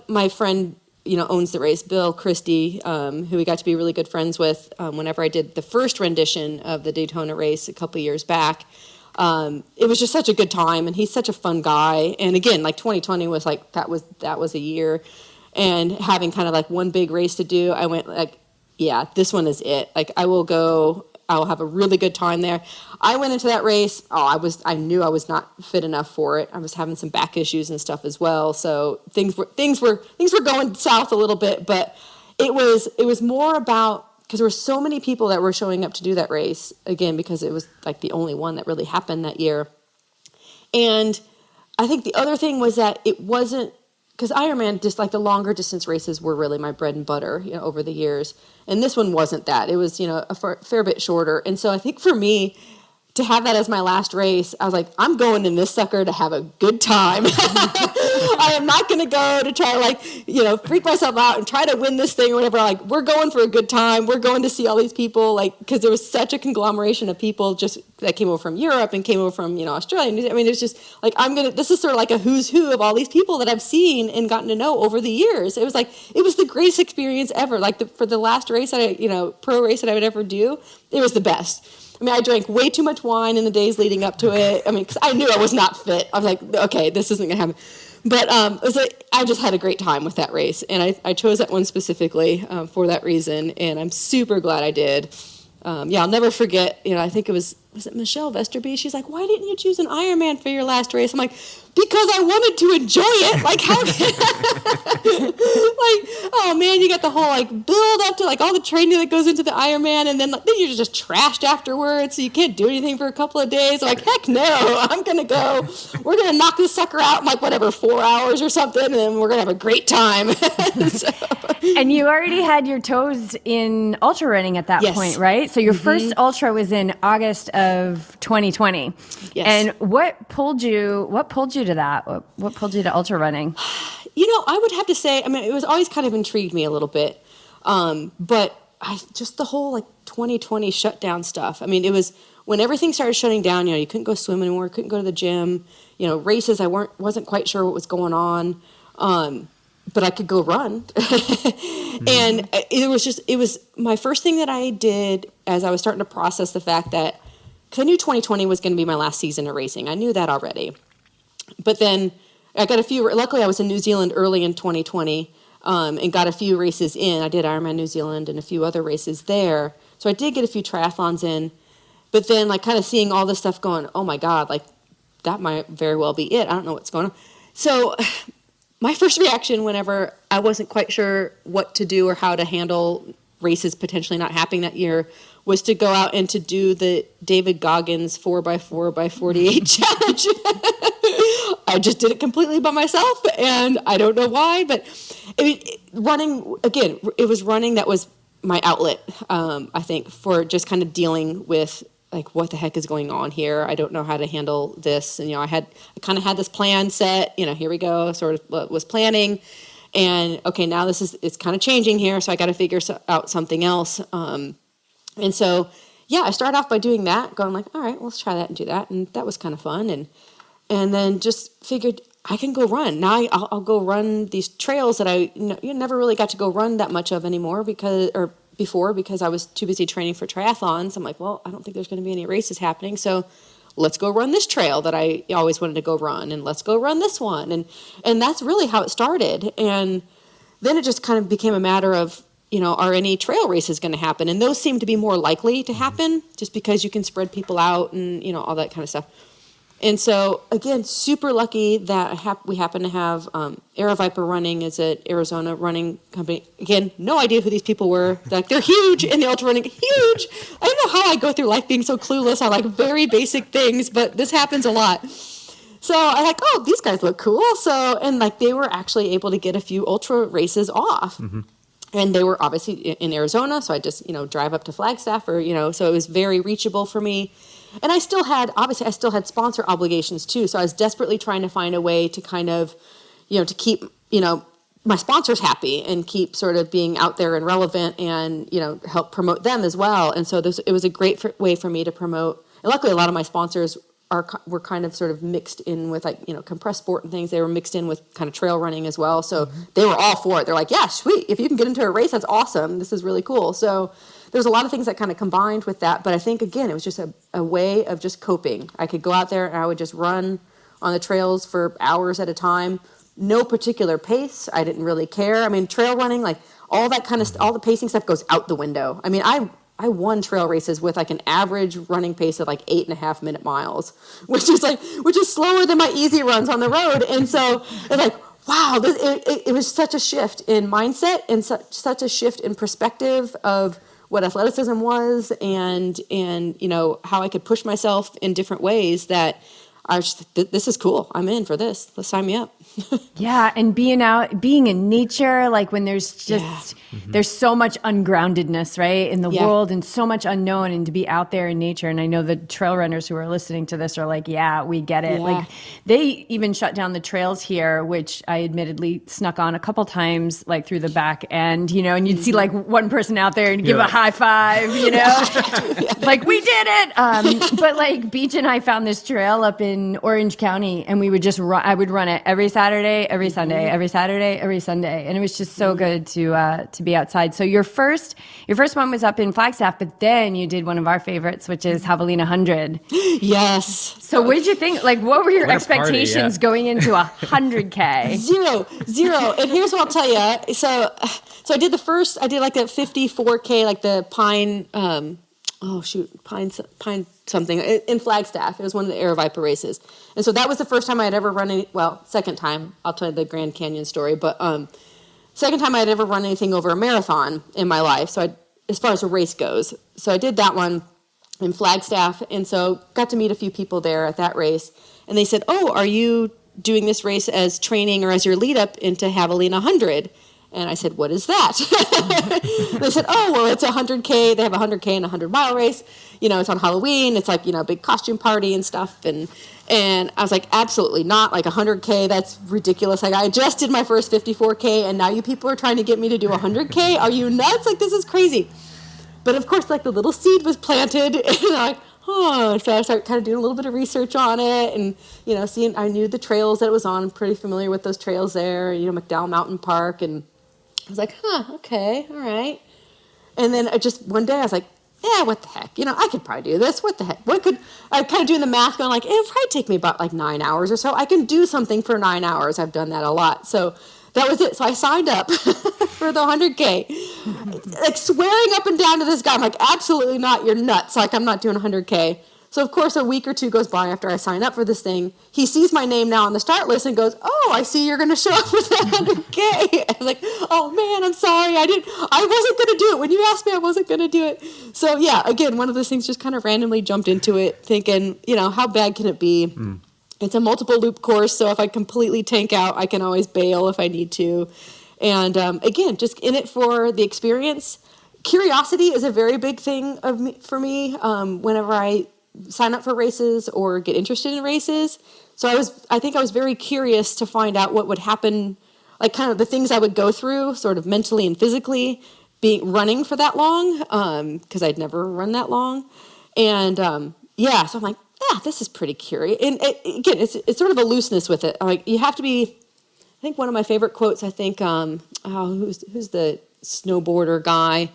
my friend, owns the race, Bill Christie, who we got to be really good friends with whenever I did the first rendition of the Daytona race a couple years back. It was just such a good time, and he's such a fun guy. And again, like 2020 was like, that was a year. And having kind of like one big race to do, I went like, yeah, this one is it. Like I will have a really good time there. I went into that race. I knew I was not fit enough for it. I was having some back issues and stuff as well. So things were going south a little bit, but it was more about, because there were so many people that were showing up to do that race again, because it was like the only one that really happened that year. And I think the other thing was that it wasn't, because Ironman, just like the longer distance races were really my bread and butter, over the years. And this one wasn't that. It was, a fair bit shorter. And so I think for me, to have that as my last race, I was like, I'm going in this sucker to have a good time. I am not going to go to try to freak myself out and try to win this thing or whatever. Like, we're going for a good time. We're going to see all these people, because there was such a conglomeration of people just that came over from Europe and came over from, Australia. I mean, it's just like, this is sort of like a who's who of all these people that I've seen and gotten to know over the years. It was the greatest experience ever. For the last race pro race that I would ever do, it was the best. I mean, I drank way too much wine in the days leading up to it. I mean, because I knew I was not fit. I was like, okay, this isn't going to happen. But it was I just had a great time with that race. And I chose that one specifically for that reason. And I'm super glad I did. I'll never forget, I think was it Michelle Vesterby? She's like, why didn't you choose an Ironman for your last race? I'm like, because I wanted to enjoy it. Like, how oh man, you got the whole build up to all the training that goes into the Ironman, and then you're just trashed afterwards, so you can't do anything for a couple of days. I'm like, heck no, I'm gonna go. We're gonna knock this sucker out in 4 hours or something, and then we're gonna have a great time. And you already had your toes in ultra running at that point, right? So your first ultra was in August of 2020. Yes. And what pulled you to that? What pulled you to ultra running? I would have to say, it was always kind of intrigued me a little bit. But just the whole 2020 shutdown stuff. It was when everything started shutting down, you couldn't go swim anymore, couldn't go to the gym, races, I wasn't quite sure what was going on. But I could go run. And it was my first thing that I did as I was starting to process the fact that, because I knew 2020 was going to be my last season of racing. I knew that already. But then I got luckily I was in New Zealand early in 2020 and got a few races in. I did Ironman New Zealand and a few other races there. So I did get a few triathlons in. But then kind of seeing all this stuff going, oh my God, that might very well be it. I don't know what's going on. So my first reaction whenever I wasn't quite sure what to do or how to handle races potentially not happening that year was to go out and to do the David Goggins 4x4x48 challenge. I just did it completely by myself, and I don't know why, but running, again, it was running that was my outlet, I think, for just kind of dealing with, like, what the heck is going on here? I don't know how to handle this. And, I kind of had this plan set, here we go, sort of was planning. And, okay, now it's kind of changing here, so I got to figure out something else. And so, I started off by doing that, going like, all right, let's try that and do that. And that was kind of fun. And then just figured I can go run. Now I'll go run these trails that I never really got to go run that much of anymore before because I was too busy training for triathlons. I'm like, well, I don't think there's going to be any races happening. So let's go run this trail that I always wanted to go run, and let's go run this one. And that's really how it started. And then it just kind of became a matter of, are any trail races going to happen? And those seem to be more likely to happen just because you can spread people out and, all that kind of stuff. And so, again, super lucky that we happen to have AeroViper Running is an Arizona running company. Again, no idea who these people were. Like, they're huge in the ultra running, huge. I don't know how I go through life being so clueless on, like, very basic things, but this happens a lot. So I'm like, oh, these guys look cool. So, and, like, they were actually able to get a few ultra races off. Mm-hmm. And they were obviously in Arizona, so I just, drive up to Flagstaff so it was very reachable for me. And I still had sponsor obligations too. So I was desperately trying to find a way to kind of, to keep, my sponsors happy and keep sort of being out there and relevant and, help promote them as well. And so it was a great way for me to promote. And luckily a lot of my sponsors were kind of sort of mixed in with, like, compressed sport and things. They were mixed in with kind of trail running as well. So they were all for it. They're like, yeah, sweet. If you can get into a race, that's awesome. This is really cool. So there's a lot of things that kind of combined with that. But I think, again, it was just a way of just coping. I could go out there and I would just run on the trails for hours at a time. No particular pace. I didn't really care. I mean, trail running, like all that kind of all the pacing stuff goes out the window. I mean, I won trail races with like an average running pace of like 8.5 minute miles, which is slower than my easy runs on the road. And so it's like, wow, it was such a shift in mindset and such a shift in perspective of what athleticism was and how I could push myself in different ways that I was just, this is cool. I'm in for this. Let's sign me up. Yeah, and being in nature, like when there's just there's so much ungroundedness, right, in the world, and so much unknown, and to be out there in nature. And I know the trail runners who are listening to this are like, yeah, we get it. Yeah. Like they even shut down the trails here, which I admittedly snuck on a couple times, like through the back end, and you'd see like one person out there and give a high five, like we did it. But like Beach and I found this trail up in Orange County, and we would just run. I would run it every Saturday, every Sunday, every Saturday, every Sunday, and it was just so good to be outside. So your first one was up in Flagstaff, but then you did one of our favorites, which is Javelina 100. Yes. So what did you think? Like, what were your expectations going into 100K? Zero. And here's what I'll tell you. So I did like that 54K, like the Pine. Pine something in Flagstaff. It was one of the AeroViper races. And so that was the first time I had ever run second time. I'll tell you the Grand Canyon story, but second time I had ever run anything over a marathon in my life. So as far as a race goes. So I did that one in Flagstaff, and so got to meet a few people there at that race. And they said, "Oh, are you doing this race as training or as your lead up into Javelina 100?" And I said, "What is that?" They said, "Oh, well, it's 100K. They have 100K and a 100-mile race. It's on Halloween. It's like, a big costume party and stuff." And I was like, "Absolutely not. Like 100K, that's ridiculous. Like I just did my first 54K, and now you people are trying to get me to do 100K? Are you nuts? Like this is crazy." But of course, like the little seed was planted, and I'm like, oh, so I started kind of doing a little bit of research on it, and I knew the trails that it was on. I'm pretty familiar with those trails there. McDowell Mountain Park, and I was like, okay, all right. And then one day I was like, yeah, what the heck? I could probably do this. What the heck? I kind of doing the math going like, it would probably take me about like 9 hours or so. I can do something for 9 hours. I've done that a lot. So that was it. So I signed up for the 100K, like swearing up and down to this guy. I'm like, absolutely not. You're nuts. Like I'm not doing 100K. So of course, a week or two goes by after I sign up for this thing. He sees my name now on the start list and goes, "Oh, I see you're going to show up for that 100K." I was like, "Oh man, I'm sorry. I wasn't going to do it. When you asked me, I wasn't going to do it." So yeah, again, one of those things, just kind of randomly jumped into it thinking, how bad can it be? It's a multiple loop course. So if I completely tank out, I can always bail if I need to. And again, just in it for the experience. Curiosity is a very big thing for me whenever I sign up for races or get interested in races. So I think I was very curious to find out what would happen, like kind of the things I would go through sort of mentally and physically running for that long, because I'd never run that long. And so I'm like, this is pretty curious. And again, it's sort of a looseness with it. Like you have to be, I think one of my favorite quotes, I think, who's the snowboarder guy,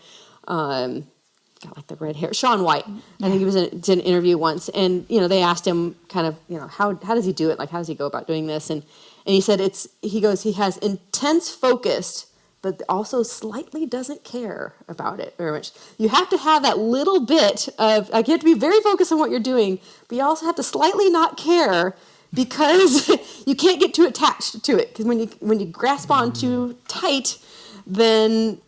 got like the red hair, Shaun White. I think he did an interview once, and they asked him kind of how does he do it, like how does he go about doing this, and he said he has intense focus, but also slightly doesn't care about it very much. You have to have that little bit of, like, you have to be very focused on what you're doing, but you also have to slightly not care, because you can't get too attached to it. Because when you grasp on too tight, then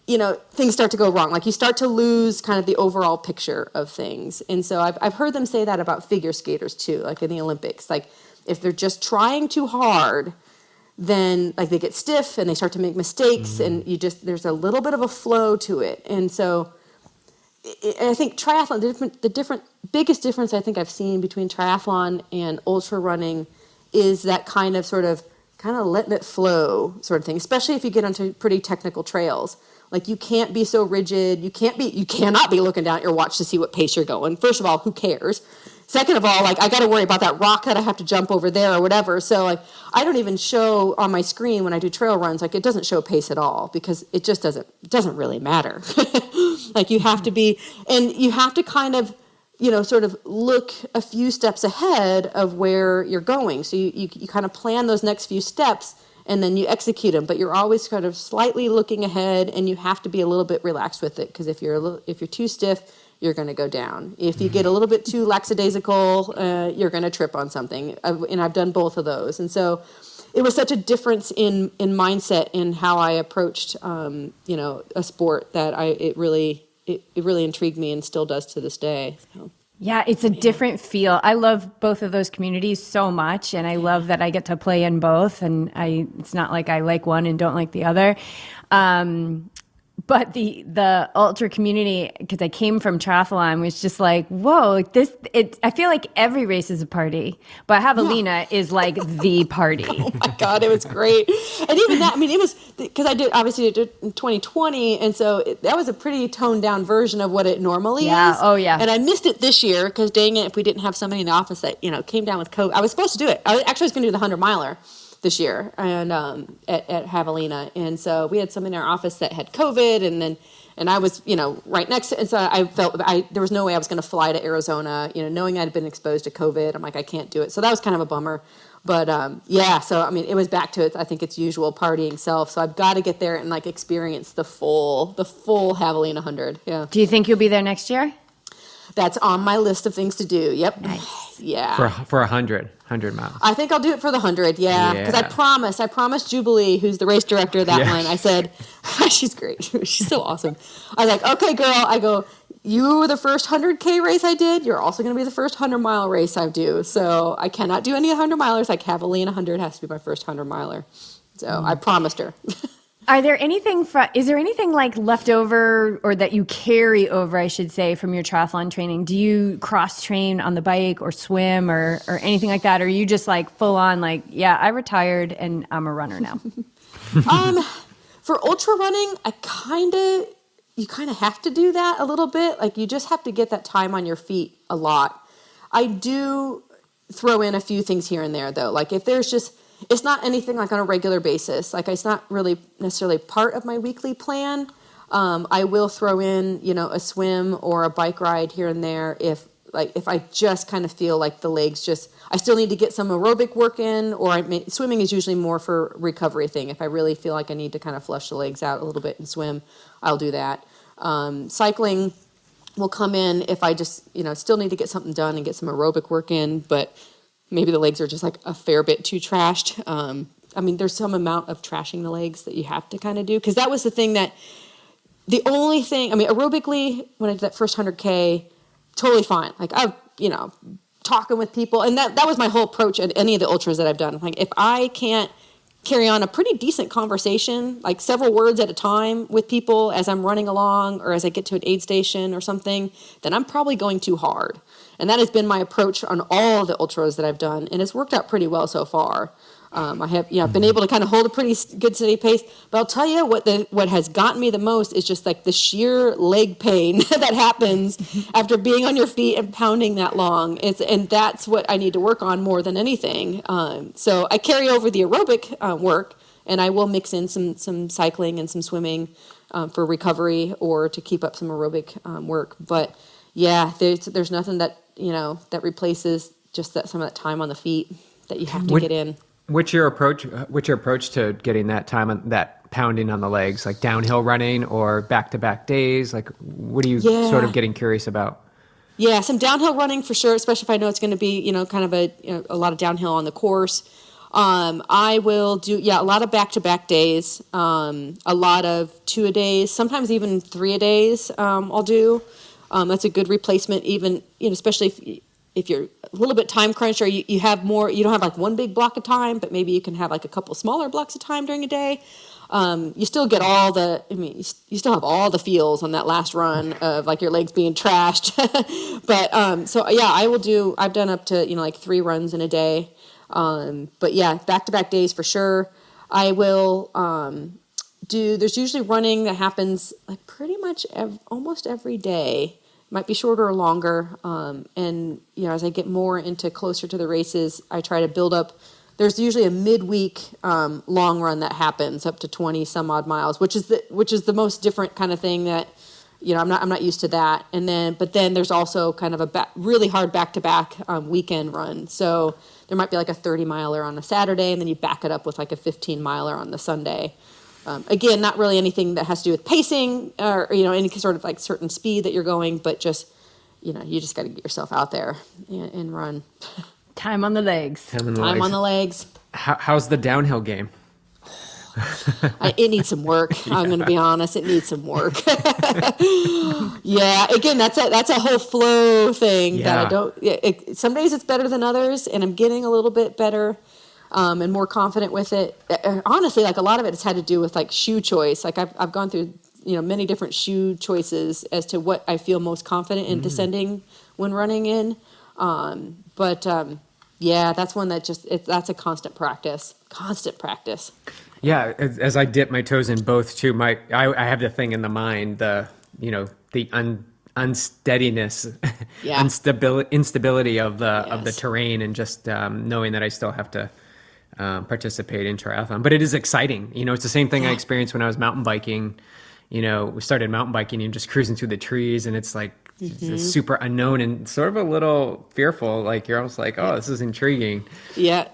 things start to go wrong. Like you start to lose kind of the overall picture of things. And so I've heard them say that about figure skaters too, like in the Olympics. Like if they're just trying too hard, then like they get stiff and they start to make mistakes, and there's a little bit of a flow to it. And so I think triathlon, the biggest difference I think I've seen between triathlon and ultra running is that kind of letting it flow sort of thing, especially if you get onto pretty technical trails. Like you can't be so rigid. You cannot be looking down at your watch to see what pace you're going. First of all, who cares? Second of all, like I got to worry about that rock that I have to jump over there or whatever. So like I don't even show on my screen when I do trail runs, like it doesn't show pace at all, because it just doesn't really matter. Like you have to be, and you have to kind of, sort of look a few steps ahead of where you're going. So you kind of plan those next few steps and then you execute them, but you're always kind of slightly looking ahead, and you have to be a little bit relaxed with it, because if you're too stiff, you're going to go down. If you get a little bit too lackadaisical, you're going to trip on something. And I've done both of those. And so it was such a difference in mindset in how I approached, a sport that it really intrigued me and still does to this day. So. Yeah, it's a different feel. I love both of those communities so much, and I love that I get to play in both. And it's not like I like one and don't like the other. But the ultra community, because I came from triathlon, was just like, whoa, like this. I feel like every race is a party, but Javelina is like the party. Oh my God, it was great. And even that, it was, because I did it in 2020, and so that was a pretty toned down version of what it normally is. Oh yeah. And I missed it this year, because dang it, if we didn't have somebody in the office that came down with COVID, I was supposed to do it. I was going to do the 100-miler. This year, and at Javelina, and so we had someone in our office that had COVID, and I was right next to, and so I felt there was no way I was going to fly to Arizona, knowing I'd been exposed to COVID. I'm like, I can't do it, so that was kind of a bummer. But so it was back to I think its usual partying self. So I've got to get there and like experience the full Javelina 100. Yeah. Do you think you'll be there next year? That's on my list of things to do. Yep. Nice. Yeah. For 100 miles. I think I'll do it for the 100. Yeah. Because I promised Jubilee, who's the race director of that one. I said, she's great. She's so awesome. I was like, okay, girl. I go, you were the first 100K race I did. You're also going to be the first 100-mile race I do. So I cannot do any 100-milers. Like Javelina 100 has to be my first 100-miler. So I promised her. Is there anything like left over, or that you carry over, I should say, from your triathlon training? Do you cross train on the bike or swim or anything like that? Or are you just like full on like, yeah, I retired and I'm a runner now? For ultra running, you kind of have to do that a little bit. Like you just have to get that time on your feet a lot. I do throw in a few things here and there though. Like if there's just, it's not anything like on a regular basis. Like it's not really necessarily part of my weekly plan. I will throw in, a swim or a bike ride here and there if I just kind of feel like the legs I still need to get some aerobic work in, or swimming is usually more for recovery thing. If I really feel like I need to kind of flush the legs out a little bit and swim, I'll do that. Cycling, will come in if I just, still need to get something done and get some aerobic work in, but maybe the legs are just like a fair bit too trashed. There's some amount of trashing the legs that you have to kind of do, because that was the thing the only thing, aerobically, when I did that first 100K, totally fine. Like I've, talking with people, and that was my whole approach at any of the ultras that I've done. Like if I can't carry on a pretty decent conversation, like several words at a time with people as I'm running along or as I get to an aid station or something, then I'm probably going too hard. And that has been my approach on all of the ultras that I've done, and it's worked out pretty well so far. I have been able to kind of hold a pretty good steady pace, but I'll tell you what has gotten me the most is just like the sheer leg pain that happens after being on your feet and pounding that long. And that's what I need to work on more than anything. So I carry over the aerobic work, and I will mix in some cycling and some swimming for recovery or to keep up some aerobic work. But yeah, there's nothing that that replaces just some of that time on the feet that you have to get in. What's your approach to getting that time on that pounding on the legs, like downhill running or back-to-back days? Like, what are you sort of getting curious about? Yeah, some downhill running for sure, especially if I know it's going to be, kind of a lot of downhill on the course. I will do, a lot of back-to-back days, a lot of 2-a-days, sometimes even 3-a-days I'll do. That's a good replacement, even, especially if you're a little bit time crunched or you have more, you don't have like one big block of time, but maybe you can have like a couple smaller blocks of time during a day. You still get you still have all the feels on that last run of like your legs being trashed. But, I've done up to, like 3 runs in a day. But yeah, back-to-back days for sure. I will, there's usually running that happens like pretty much almost every day. Might be shorter or longer. And, as I get more into closer to the races, I try to build up. There's usually a midweek long run that happens up to 20 some odd miles, which is the most different kind of thing that, I'm not used to that. But then there's also kind of a really hard back-to-back weekend run. So there might be like a 30-miler on a Saturday, and then you back it up with like a 15-miler on the Sunday. Again, not really anything that has to do with pacing or, any sort of like certain speed that you're going, but just, you just got to get yourself out there and run. Time on the legs. Time on the legs. How's the downhill game? It needs some work. I'm going to be honest. It needs some work. Yeah. Again, that's a whole flow thing that I don't, some days it's better than others, and I'm getting a little bit better. And more confident with it. Honestly, like a lot of it has had to do with like shoe choice. Like I've gone through, many different shoe choices as to what I feel most confident in descending when running in. That's one that that's a constant practice. Yeah. As I dip my toes in both too, I have the thing in the mind, the unsteadiness, instability of the terrain, and just knowing that I still have to participate in triathlon. But it is exciting. It's the same thing I experienced when I was mountain biking. We started mountain biking and just cruising through the trees, and it's like it's super unknown and sort of a little fearful. Like you're almost like, oh, this is intriguing. Yeah.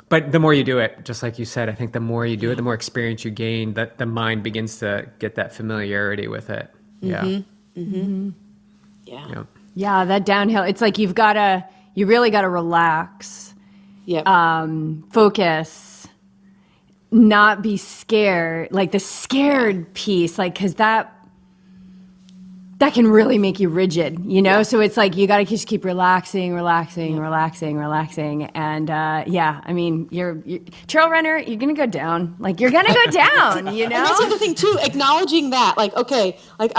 But the more you do it, just like you said, I think the more you do it, the more experience you gain, that the mind begins to get that familiarity with it. Yeah. Mm-hmm. Yeah, that downhill, it's like you really got to relax. Focus, not be scared, like the scared piece, like, because that can really make you rigid, So it's like you got to just keep relaxing. And you're trail runner, you're gonna go down. Like you're gonna go down, And that's the other thing too, acknowledging that, like, okay, like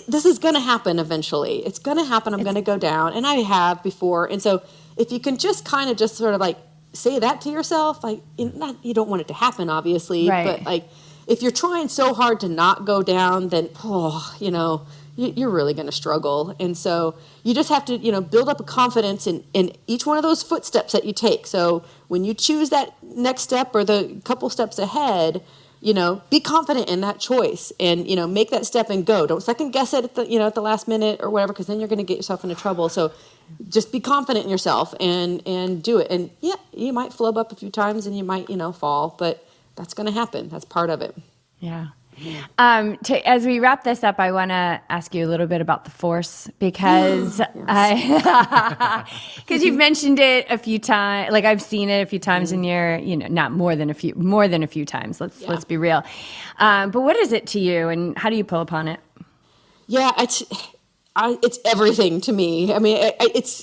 this is gonna happen eventually. It's gonna happen. I'm gonna go down, and I have before. And so if you can just kind of just sort of like say that to yourself, like you don't want it to happen, obviously, right. But like if you're trying so hard to not go down, then you're really going to struggle. And so you just have to, build up a confidence in each one of those footsteps that you take. So when you choose that next step or the couple steps ahead, be confident in that choice and, make that step and go. Don't second guess it at the last minute or whatever, because then you're going to get yourself into trouble. So just be confident in yourself and do it. And you might flub up a few times and you might, fall, but that's going to happen. That's part of it. Yeah. As we wrap this up, I want to ask you a little bit about the Force because because you've mentioned it a few times. Like I've seen it a few times in your, not more than a few times. Let's be real. But what is it to you, and how do you pull upon it? Yeah, it's everything to me. I mean,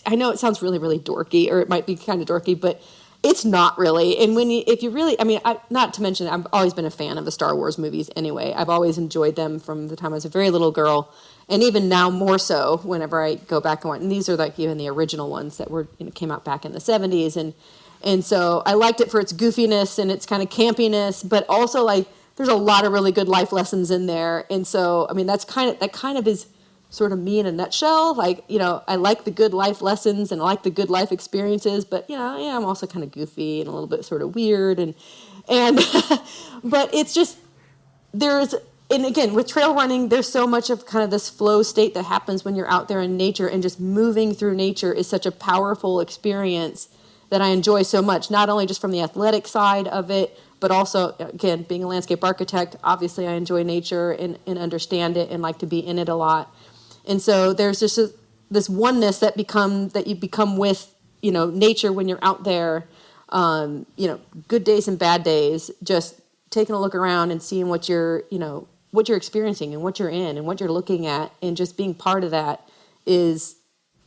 I know it sounds really, really dorky, or it might be kind of dorky, but it's not really. And if you really, I mean, not to mention, I've always been a fan of the Star Wars movies anyway. I've always enjoyed them from the time I was a very little girl, and even now more so whenever I go back and watch. And these are like even the original ones that were came out back in the 70s, and so I liked it for its goofiness and its kind of campiness, but also like there's a lot of really good life lessons in there. And so I mean that kind of is sort of me in a nutshell. Like, I like the good life lessons and I like the good life experiences, but I'm also kind of goofy and a little bit sort of weird and but it's just and again, with trail running, there's so much of kind of this flow state that happens when you're out there in nature, and just moving through nature is such a powerful experience that I enjoy so much, not only just from the athletic side of it, but also, again, being a landscape architect, obviously I enjoy nature and understand it and like to be in it a lot. And so there's just this oneness that you become with, nature when you're out there, good days and bad days, just taking a look around and seeing what you're experiencing and what you're in and what you're looking at, and just being part of that is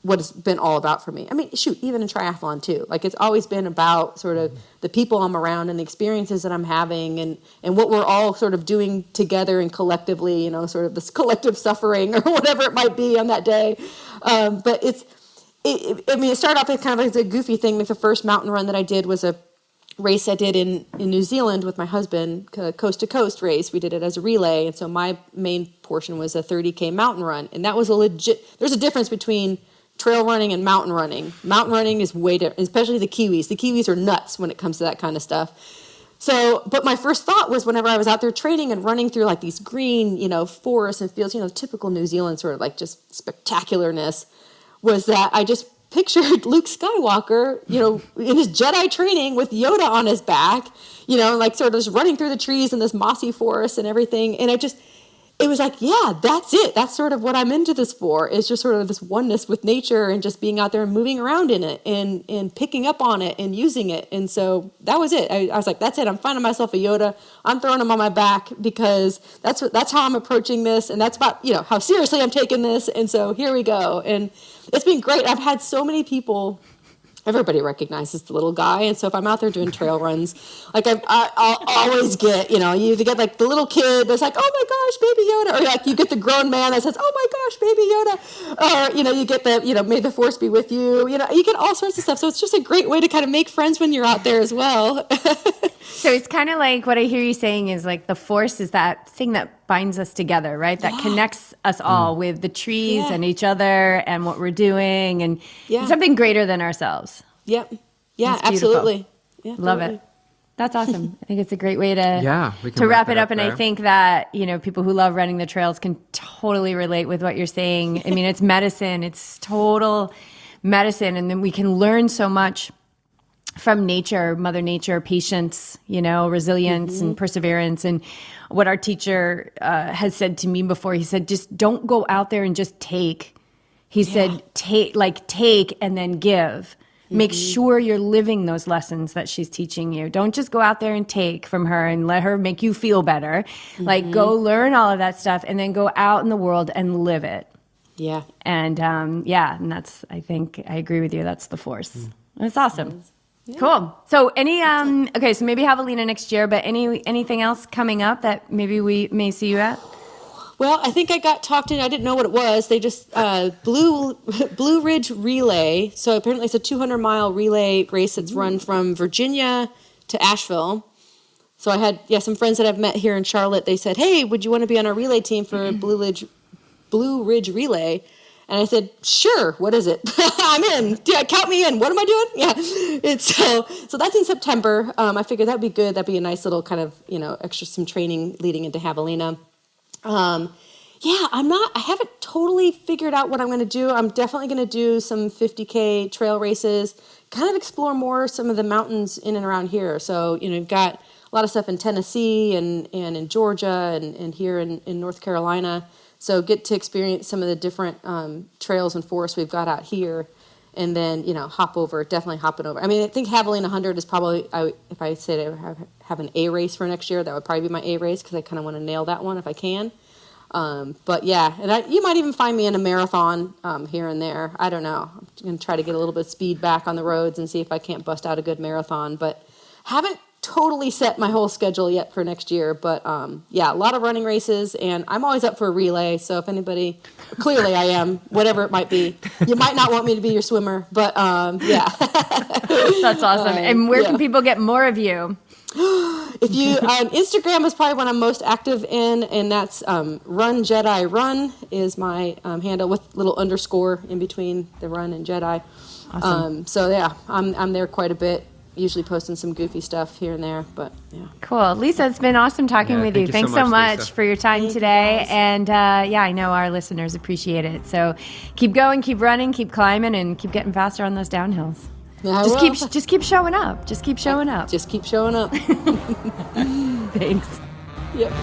what it's been all about for me. I mean, shoot, even in triathlon too. Like it's always been about sort of the people I'm around and the experiences that I'm having and what we're all sort of doing together and collectively, sort of this collective suffering or whatever it might be on that day. But it started off as kind of like a goofy thing. Like the first mountain run that I did was a race I did in New Zealand with my husband, coast to coast race. We did it as a relay. And so my main portion was a 30K mountain run. And that was there's a difference between trail running and mountain running. Mountain running is way different, especially the Kiwis. The Kiwis are nuts when it comes to that kind of stuff. So, but my first thought was whenever I was out there training and running through like these green, forests and fields, typical New Zealand sort of like just spectacularness, was that I just pictured Luke Skywalker, in his Jedi training with Yoda on his back, like sort of just running through the trees in this mossy forest and everything. And it was like, yeah, that's it. That's sort of what I'm into this for, is just sort of this oneness with nature and just being out there and moving around in it and picking up on it and using it. And so that was it. I was like, that's it. I'm finding myself a Yoda. I'm throwing him on my back because that's how I'm approaching this. And that's about, how seriously I'm taking this. And so here we go. And it's been great. I've had so many people. Everybody recognizes the little guy, and so if I'm out there doing trail runs, like I'll always get, you either get like the little kid that's like, oh my gosh, baby Yoda, or like you get the grown man that says, oh my gosh, baby Yoda, or you get the, may the force be with you, you get all sorts of stuff. So it's just a great way to kind of make friends when you're out there as well. So it's kind of like what I hear you saying is like the force is that thing that binds us together, right? That connects us all with the trees and each other and what we're doing, and it's something greater than ourselves. Yep. Yeah, absolutely. Yeah, love it. That's awesome. I think it's a great way to to wrap it up. And there. I think that, people who love running the trails can totally relate with what you're saying. I mean, it's medicine. It's total medicine. And then we can learn so much from nature, Mother Nature, patience, resilience and perseverance. And what our teacher has said to me before, he said, just don't go out there and just take. He said, take and then give. Make sure you're living those lessons that she's teaching you. Don't just go out there and take from her and let her make you feel better. Like, go learn all of that stuff and then go out in the world and live it. Yeah. And and that's, I think, I agree with you. That's the force. That's awesome. Yeah. Cool. So okay, so maybe Javelina next year, but anything else coming up that maybe we may see you at? Well, I think I got talked in. I didn't know what it was. They just Blue Ridge Relay. So apparently it's a 200-mile relay race that's run from Virginia to Asheville. So I had some friends that I've met here in Charlotte. They said, "Hey, would you want to be on our relay team for Blue Ridge Relay?" And I said, "Sure. What is it? I'm in. Count me in. What am I doing?" Yeah. It's so that's in September. I figured that'd be good. That'd be a nice little kind of extra some training leading into Javelina. I haven't totally figured out what I'm going to do. I'm definitely going to do some 50K trail races, kind of explore more some of the mountains in and around here. So, you've got lot of stuff in Tennessee and in Georgia and here in North Carolina. So get to experience some of the different trails and forests we've got out here. And then, definitely hopping over. I mean, I think Javelina 100 is probably, if I said I have an A race for next year, that would probably be my A race because I kind of want to nail that one if I can. But yeah, and you might even find me in a marathon here and there. I don't know. I'm going to try to get a little bit of speed back on the roads and see if I can't bust out a good marathon. But haven't totally set my whole schedule yet for next year. But yeah, a lot of running races, and I'm always up for a relay. So if anybody, clearly I am, whatever it might be. You might not want me to be your swimmer, but yeah. That's awesome. And where can people get more of you? If you Instagram is probably what I'm most active in, and that's Run Jedi Run is my handle with little underscore in between the run and Jedi. Awesome. So yeah, I'm there quite a bit. Usually posting some goofy stuff here and there, but yeah. Cool. Lisa, it's been awesome talking with you. Thanks so much Lisa, for your time today. And yeah, I know our listeners appreciate it. So keep going, keep running, keep climbing, and keep getting faster on those downhills. Yeah, Just keep showing up. Just keep showing up. Just keep showing up. Thanks. Yep.